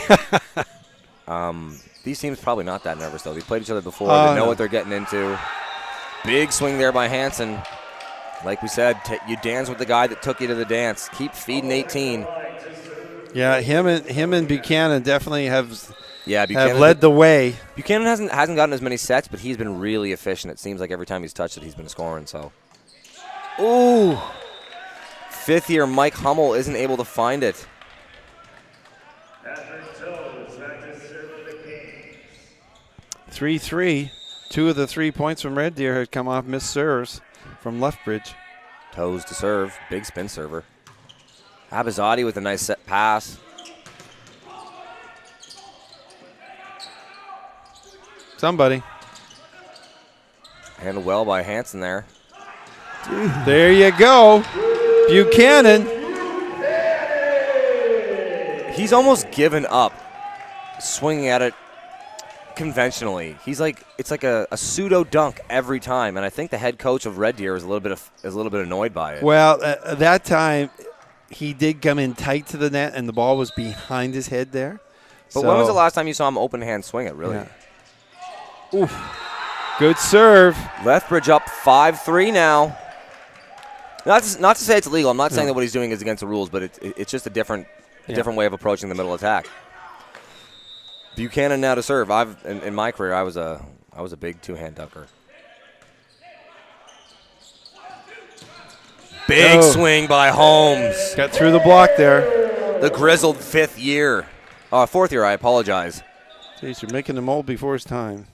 These teams probably not that nervous, though. They've played each other before. They know what they're getting into. Big swing there by Hansen. Like we said, you dance with the guy that took you to the dance. Keep feeding 18. Yeah, him and Buchanan definitely have Buchanan led the way. Buchanan hasn't gotten as many sets, but he's been really efficient. It seems like every time he's touched it, he's been scoring. So, ooh, fifth-year Mike Hummel isn't able to find it. 3-3. 2 of the 3 points from Red Deer had come off missed serves from Lethbridge. Toes to serve. Big spin server. Abazadi with a nice set pass. Somebody. Handled well by Hansen there. There you go. Buchanan. He's almost given up swinging at it conventionally. It's like a pseudo dunk every time, and I think the head coach of Red Deer is a little bit annoyed by it. Well, that time he did come in tight to the net, and the ball was behind his head there. But when was the last time you saw him open hand swing it? Really? Yeah. Oof. Good serve. Lethbridge up 5-3 now. Not to say it's illegal. I'm not saying that what he's doing is against the rules, but it's just a different way of approaching the middle attack. Buchanan now to serve. In my career, I was a big two-hand dunker. Big swing by Holmes. Got through the block there. The grizzled fourth year, I apologize. Jeez, you're making him old before his time.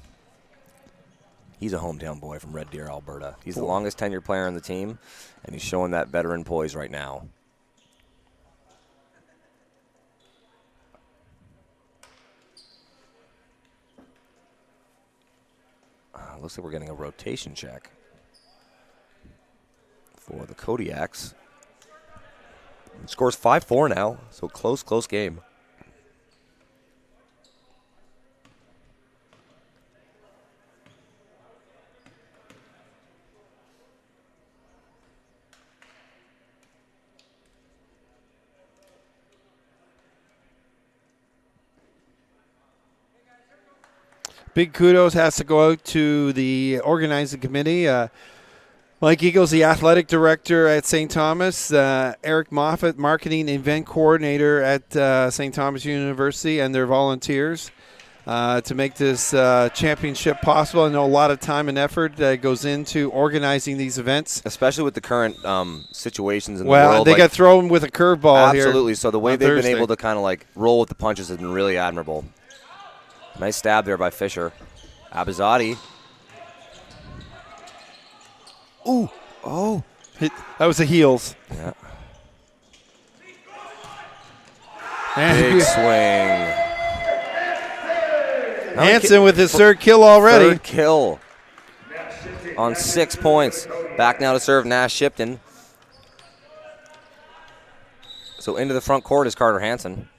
He's a hometown boy from Red Deer, Alberta. He's the longest tenured player on the team, and he's showing that veteran poise right now. Looks like we're getting a rotation check for the Kodiaks. Scores 5-4 now, so close game. Big kudos has to go out to the organizing committee. Mike Eagles, the athletic director at St. Thomas, Eric Moffat, marketing event coordinator at St. Thomas University, and their volunteers. to make this championship possible. I know a lot of time and effort goes into organizing these events. Especially with the current situations in the Well, world. they got thrown with a curveball here. Absolutely. So the way on they've Thursday. been able to kind of like roll with the punches has been really admirable. Nice stab there by Fisher. Abizadi. Ooh. Oh. That was the heels. Yeah. And Big swing. Hansen with his third kill already. Third kill on 6 points. Back now to serve Nash Shipton. So into the front court is Carter Hansen.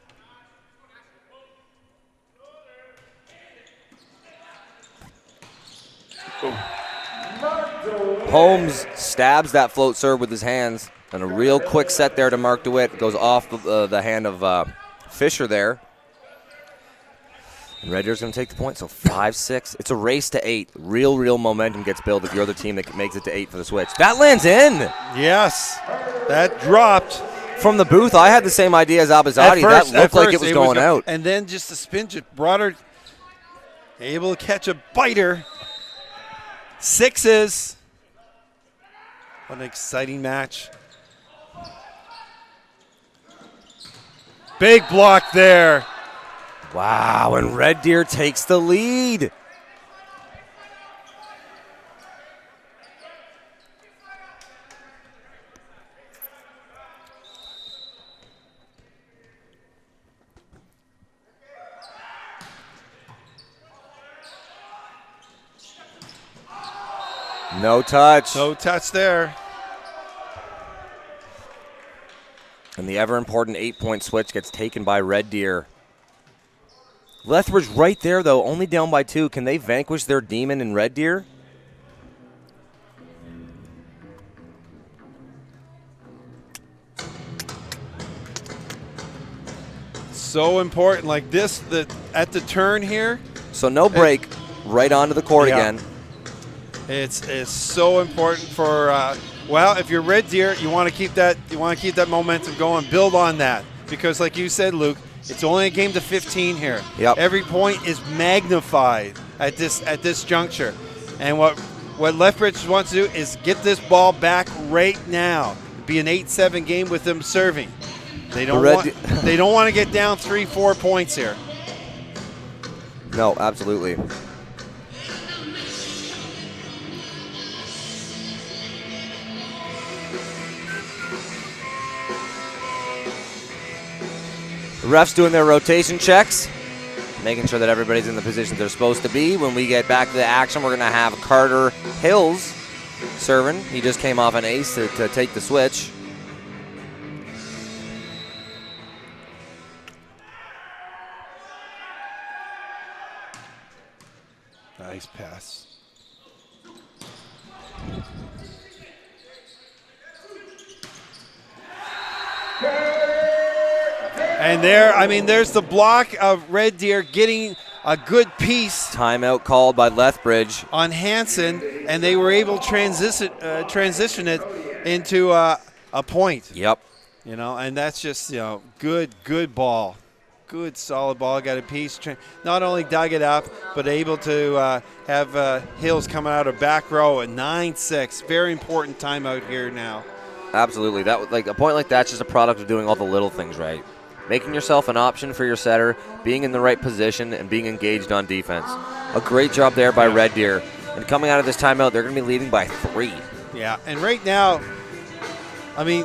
Holmes stabs that float serve with his hands. And a real quick set there to Mark DeWitt. Goes off the hand of Fisher there. And Red Deer's going to take the point, so 5-6. It's a race to 8. Real momentum gets built if you're the team that makes it to 8 for the switch. That lands in. Yes, that dropped. From the booth, I had the same idea as Abizadi. That looked like it was going out. And then just a spin just brought her, able to catch a biter. 6s. What an exciting match. Big block there. Wow, and Red Deer takes the lead. No touch. No touch there. And the ever-important 8-point switch gets taken by Red Deer. Lethbridge right there, though, only down by 2. Can they vanquish their demon in Red Deer? So important, like this, at the turn here. So no break, right onto the court Yeah. again. It's so important for well, if you're Red Deer, you want to keep that momentum going, build on that, because like you said, Luke, it's only a game to 15 here. Yep. Every point is magnified at this juncture, and what Lethbridge wants to do is get this ball back right now. Be an 8-7 game with them serving. They don't want to get down 3-4 points here. No, absolutely. The refs doing their rotation checks, making sure that everybody's in the positions they're supposed to be. When we get back to the action, we're going to have Carter Hills serving. He just came off an ace to take the switch. Nice pass. And there's the block of Red Deer getting a good piece. Timeout called by Lethbridge On Hansen, and they were able to transition it into a point. Yep. And that's just good ball. Good solid ball. Got a piece. Not only dug it up, but able to have Hills coming out of back row at 9-6. Very important timeout here now. Absolutely. That a point like that's just a product of doing all the little things right. Making yourself an option for your setter, being in the right position, and being engaged on defense. A great job there by Red Deer. And coming out of this timeout, they're going to be leading by 3. Yeah, and right now, the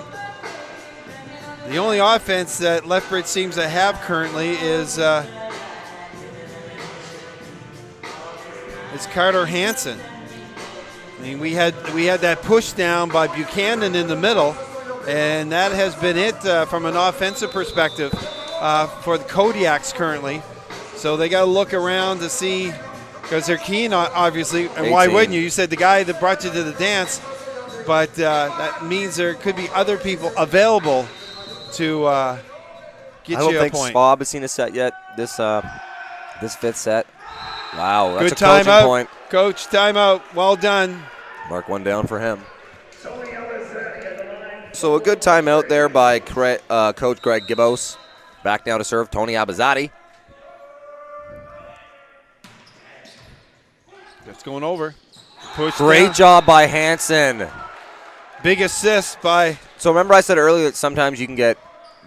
only offense that Lethbridge seems to have currently is Carter Hansen. We had that push down by Buchanan in the middle, and that has been it from an offensive perspective for the Kodiaks currently. So they got to look around to see, because they're keen, obviously. And 18. Why wouldn't you? You said the guy that brought you to the dance, but that means there could be other people available to get you a point. I don't think Swab has seen a set yet. This fifth set. Wow, that's good a coaching timeout, point. Coach. Timeout. Well done. Mark one down for him. So a good timeout there by Coach Greg Gibbos. Back now to serve Tony Abizadi. It's going over. Push Great down. job by Hansen. Big assist by. So remember I said earlier that sometimes you can get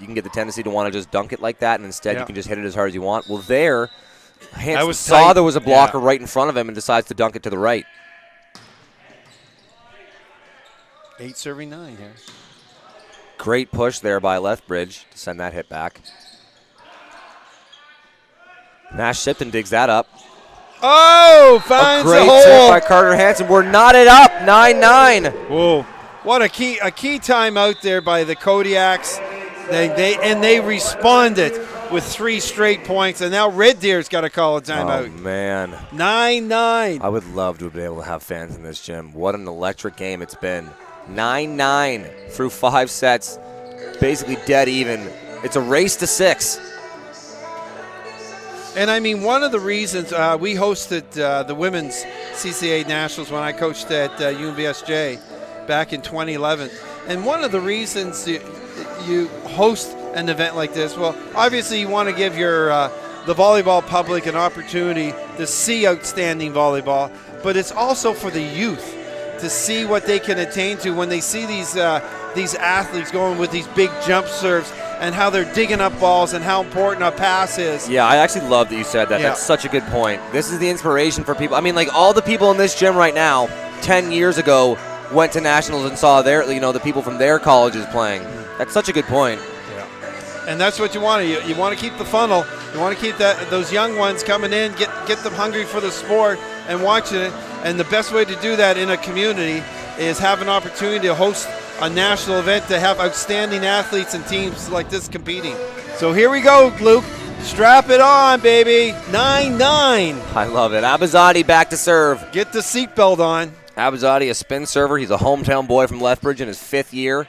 the tendency to want to just dunk it like that, and instead Yeah. you can just hit it as hard as you want. Well, there, Hansen was saw tight. there was a blocker Yeah. right in front of him and decides to dunk it to the right. 8 serving 9 here. Great push there by Lethbridge to send that hit back. Nash Shipton digs that up. Oh, A finds great a tip hole. by Carter Hansen. We're knotted up, 9-9. Whoa. What a key timeout there by the Kodiaks. They responded with 3 straight points, and now Red Deer's got to call a Oh, timeout. man. 9-9. I would love to have been able to have fans in this gym. What an electric game it's been. 9-9 through 5 sets. Basically dead even. It's a race to 6. And I mean, one of the reasons we hosted the women's CCA Nationals when I coached at UNBSJ back in 2011. And one of the reasons you host an event like this, well, obviously you want to give the volleyball public an opportunity to see outstanding volleyball, but it's also for the youth to see what they can attain to when they see these athletes going with these big jump serves and how they're digging up balls and how important a pass is. Yeah, I actually love that you said that. Yeah. That's such a good point. This is the inspiration for people. I mean, like all the people in this gym right now, 10 years ago, went to nationals and saw the people from their colleges playing. That's such a good point. And that's what you want to. You want to keep the funnel. You want to keep those young ones coming in, get them hungry for the sport and watching it. And the best way to do that in a community is have an opportunity to host a national event to have outstanding athletes and teams like this competing. So here we go, Luke. Strap it on, baby. 9-9. I love it. Abazadi back to serve. Get the seatbelt on. Abazadi, a spin server. He's a hometown boy from Lethbridge in his 5th year.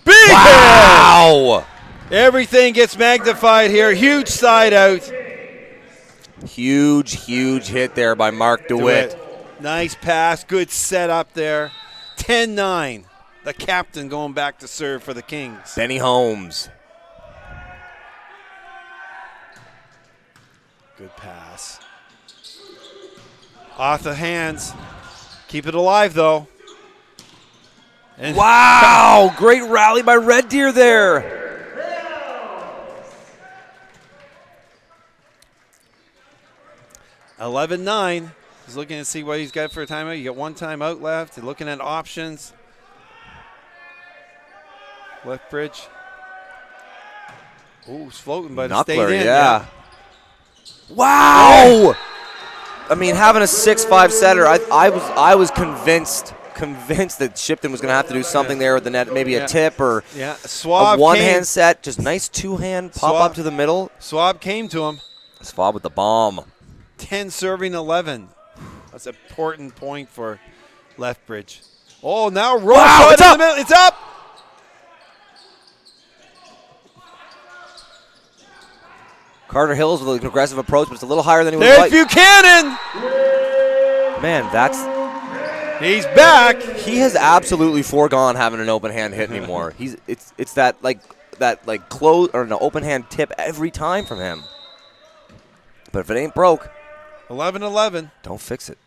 Big hit! Wow! Everything gets magnified here. Huge side out. Huge hit there by Mark DeWitt. Nice pass. Good setup there. 10-9. The captain going back to serve for the Kings. Benny Holmes. Good pass. Off the hands. Keep it alive, though. And Wow! Great rally by Red Deer there. 11-9. He's looking to see what he's got for a timeout. You got 1 timeout left. They're looking at options. Lethbridge. Ooh, it's floating, but it stayed Knuckler, in. yeah. Wow! I mean, having a 6-5 setter, I was convinced that Shipton was going to have to do something there with the net, maybe a tip or Yeah, a Swab one-hand set. Just nice 2-hand pop Swab. up to the middle. Swab came to him. Swab with the bomb. 10 serving 11. That's an important point for Lethbridge. Oh, now roll Wow, shot it's in up. the middle. It's up. Carter Hills with an aggressive approach, but it's a little higher than he would There's like. Buchanan. Man, that's He's back. he has absolutely foregone having an open hand hit anymore. It's that close or an open hand tip every time from him. But if it ain't broke, 11-11. don't fix it.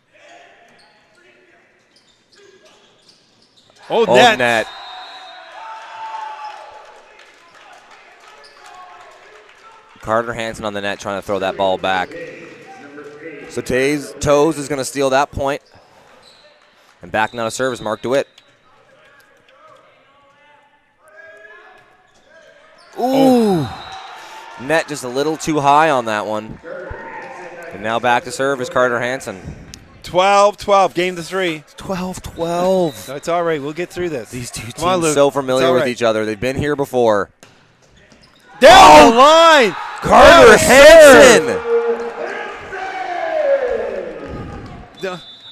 Oh, Oh, net. net. Carter Hansen on the net trying to throw that ball back. So Toes is going to steal that point. And backing out of service, Mark DeWitt. Ooh. Net just a little too high on that one. And now back to serve is Carter Hansen. 12-12. Game to 3. 12-12. No, it's all right. We'll get through this. These two Come on, teams Luke. so It's familiar all with right. each other. They've been here before. Down the line. Carter Well Hansen. served.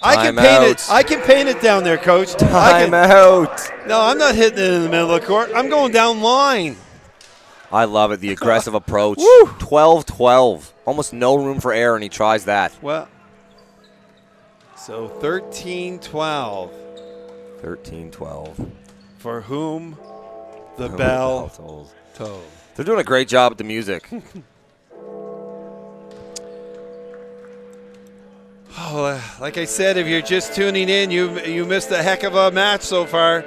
I can paint it down there, Coach. Time out. No, I'm not hitting it in the middle of the court. I'm going down line. I love it, the aggressive approach. Woo. 12-12. Almost no room for error, and he tries that. Well, so 13-12. 13-12. For whom the bell tolls. tolls. They're doing a great job with the music. Oh, like I said, if you're just tuning in, you missed a heck of a match so far.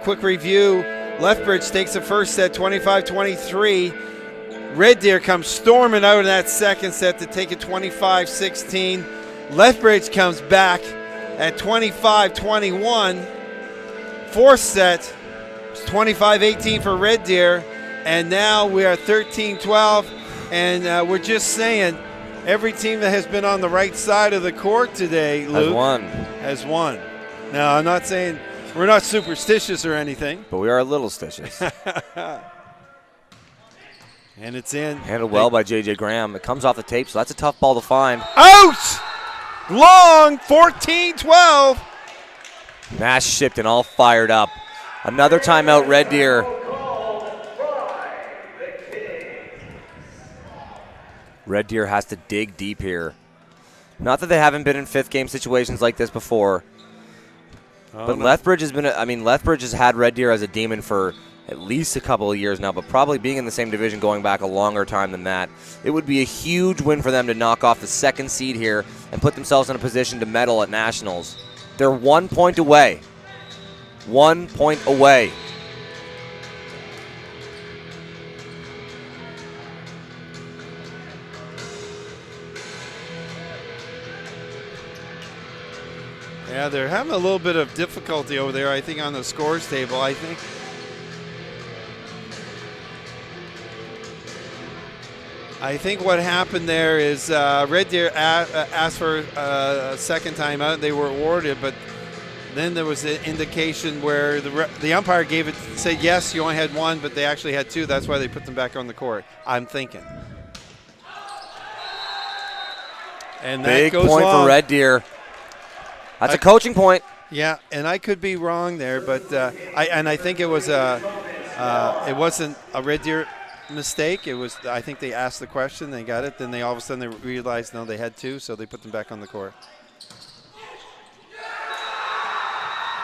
Quick review. Lethbridge takes the first set 25-23. Red Deer comes storming out in that second set to take it 25-16. Lethbridge comes back at 25-21. Fourth set, it's 25-18 for Red Deer. And now we are 13-12. And we're just saying, every team that has been on the right side of the court today, Luke, has won. Now, I'm not saying we're not superstitious or anything. But we are a little stitious. And it's in. Handled well by J.J. Graham. It comes off the tape, so that's a tough ball to find. Out! Long, 14-12. Nash Shipton all fired up. Another timeout, Red Deer. Red Deer has to dig deep here. Not that they haven't been in fifth game situations like this before. But no. Lethbridge has had Red Deer as a demon for at least a couple of years now, but probably being in the same division going back a longer time than that. It would be a huge win for them to knock off the second seed here and put themselves in a position to medal at Nationals. They're 1 point away. 1 point away. Yeah, they're having a little bit of difficulty over there, I think, on the scores table. I think what happened there is Red Deer asked for a second timeout. They were awarded, but then there was an indication where the umpire said yes, you only had one, but they actually had two. That's why they put them back on the court, I'm thinking. And that big goes point long. for Red Deer. That's a coaching point. Yeah, and I could be wrong there, but I think it was it wasn't a Red Deer mistake. It was, I think they asked the question, they got it, then they all of a sudden they realized no, they had two, so they put them back on the court.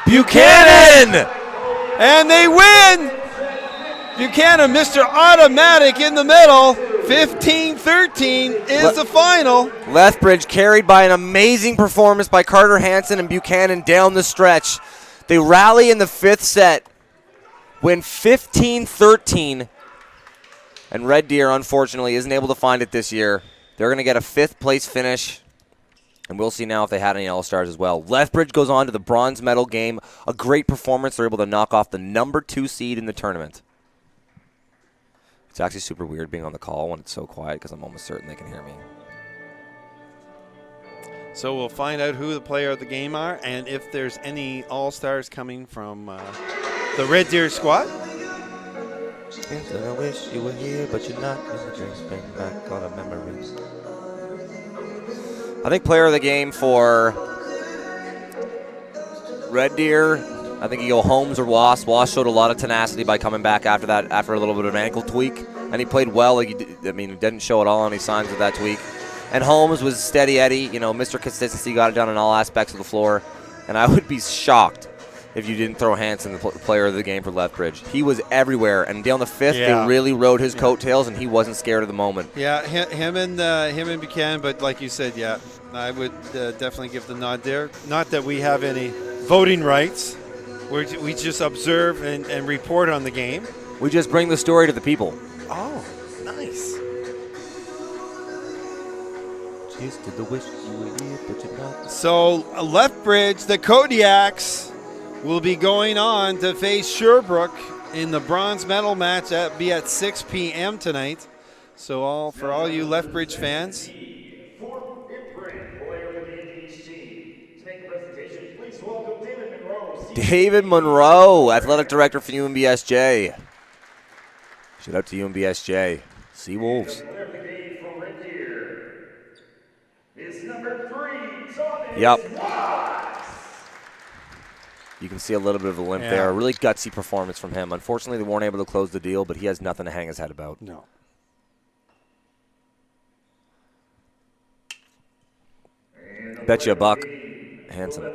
Buchanan! And they win! Buchanan, Mr. Automatic in the middle. 15-13 is the final. Lethbridge carried by an amazing performance by Carter Hansen and Buchanan down the stretch. They rally in the fifth set, win 15-13, and Red Deer, unfortunately, isn't able to find it this year. They're going to get a fifth-place finish, and we'll see now if they had any All-Stars as well. Lethbridge goes on to the bronze medal game. A great performance. They're able to knock off the number 2 seed in the tournament. It's actually super weird being on the call when it's so quiet because I'm almost certain they can hear me. So we'll find out who the player of the game are and if there's any All-Stars coming from the Red Deer squad. I wish you were here, but you're not. Bring back all the memories. I think player of the game for Red Deer, I think you go Holmes or Wass. Wass showed a lot of tenacity by coming back after that, after a little bit of an ankle tweak. And he played well. He didn't show at all any signs of that tweak. And Holmes was steady Eddie. Mr. Consistency, got it done in all aspects of the floor. And I would be shocked if you didn't throw Hansen the player of the game for Lethbridge. He was everywhere. And down the fifth, they really rode his coattails, and he wasn't scared of the moment. Yeah, him and Buchanan. But like you said, I would definitely give the nod there. Not that we have any voting rights. We just observe and report on the game. We just bring the story to the people. Oh, nice. So Lethbridge, the Kodiaks, will be going on to face Sherbrooke in the bronze medal match. That'll be at 6 p.m. tonight. So for all you Lethbridge fans. David Monroe, athletic director for UMBSJ. Shout out to UMBSJ. Sea Wolves. Yep. You can see a little bit of a limp there. A really gutsy performance from him. Unfortunately, they weren't able to close the deal, but he has nothing to hang his head about. No. Bet you a buck, Hansen.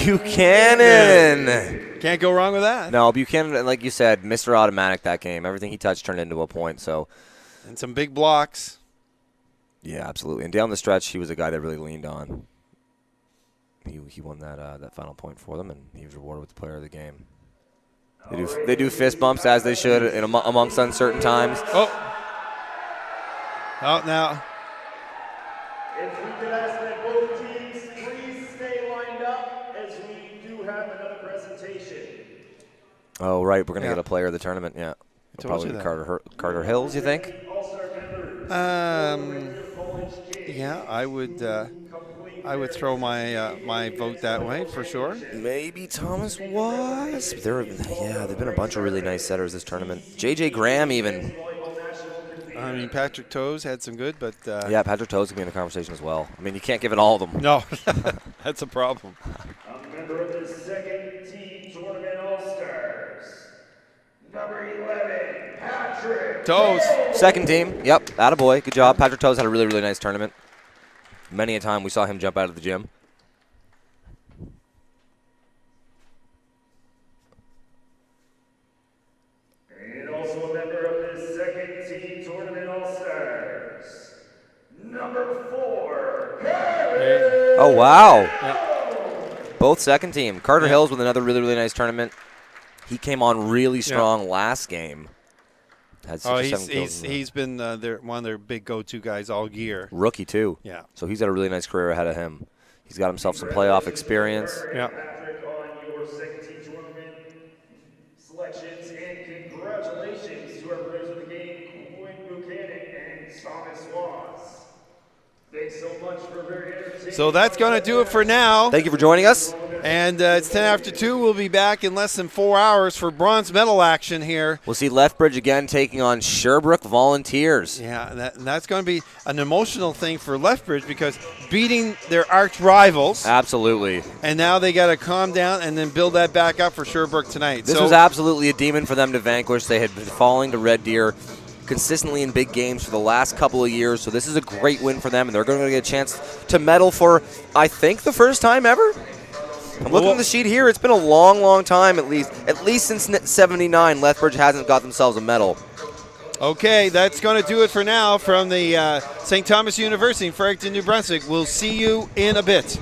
Buchanan. Can't go wrong with that. No, Buchanan, like you said, Mr. Automatic that game. Everything he touched turned into a point. So And some big blocks. Yeah, absolutely. And down the stretch, he was a guy that really leaned on. He won that final point for them, and he was rewarded with the player of the game. They do fist bumps as they should amongst uncertain times. Oh, now. If we could ask that both teams please stay lined up as we do have another presentation. Oh, right. We're going to get a player of the tournament, yeah. It'll told probably you be that. Carter Hills, you think? Yeah, I would throw my vote that way for sure. Maybe Thomas was. There've been a bunch of really nice setters this tournament. J.J. Graham even. I mean, Patrick Toes had some good, but Yeah, Patrick Toes could be in the conversation as well. I mean, you can't give it all of them. no, that's a problem. A member of the second team tournament All-Stars, number 11, Patrick Toes. Second team. Yep, attaboy. Good job. Patrick Toes had a really, really nice tournament. Many a time we saw him jump out of the gym. And also a member of the second team tournament All-Stars, number 4, Kevin. Oh, wow. Yeah. Both second team. Carter Hills with another really, really nice tournament. He came on really strong last game. Had 6 or 7 kills. He's been one of their big go-to guys all year. Rookie, too. Yeah. So he's got a really nice career ahead of him. He's got himself some playoff experience. Yeah. Patrick on your second team tournament selections, and congratulations to our players of the game, Quinn Buchanan and Thomas Wass. Thanks so much for a very entertaining. So that's going to do it for now. Thank you for joining us. And it's 10 after 2. We'll be back in less than 4 hours for bronze medal action here. We'll see Lethbridge again taking on Sherbrooke Volunteers. Yeah, that's going to be an emotional thing for Lethbridge because beating their arch rivals. Absolutely. And now they got to calm down and then build that back up for Sherbrooke tonight. This was absolutely a demon for them to vanquish. They had been falling to Red Deer consistently in big games for the last couple of years, so this is a great win for them, and they're going to get a chance to medal for, I think, the first time ever. I'm looking at the sheet here. It's been a long, long time, at least since '79. Lethbridge hasn't got themselves a medal. Okay, that's going to do it for now from the St. Thomas University in Fredericton, New Brunswick. We'll see you in a bit.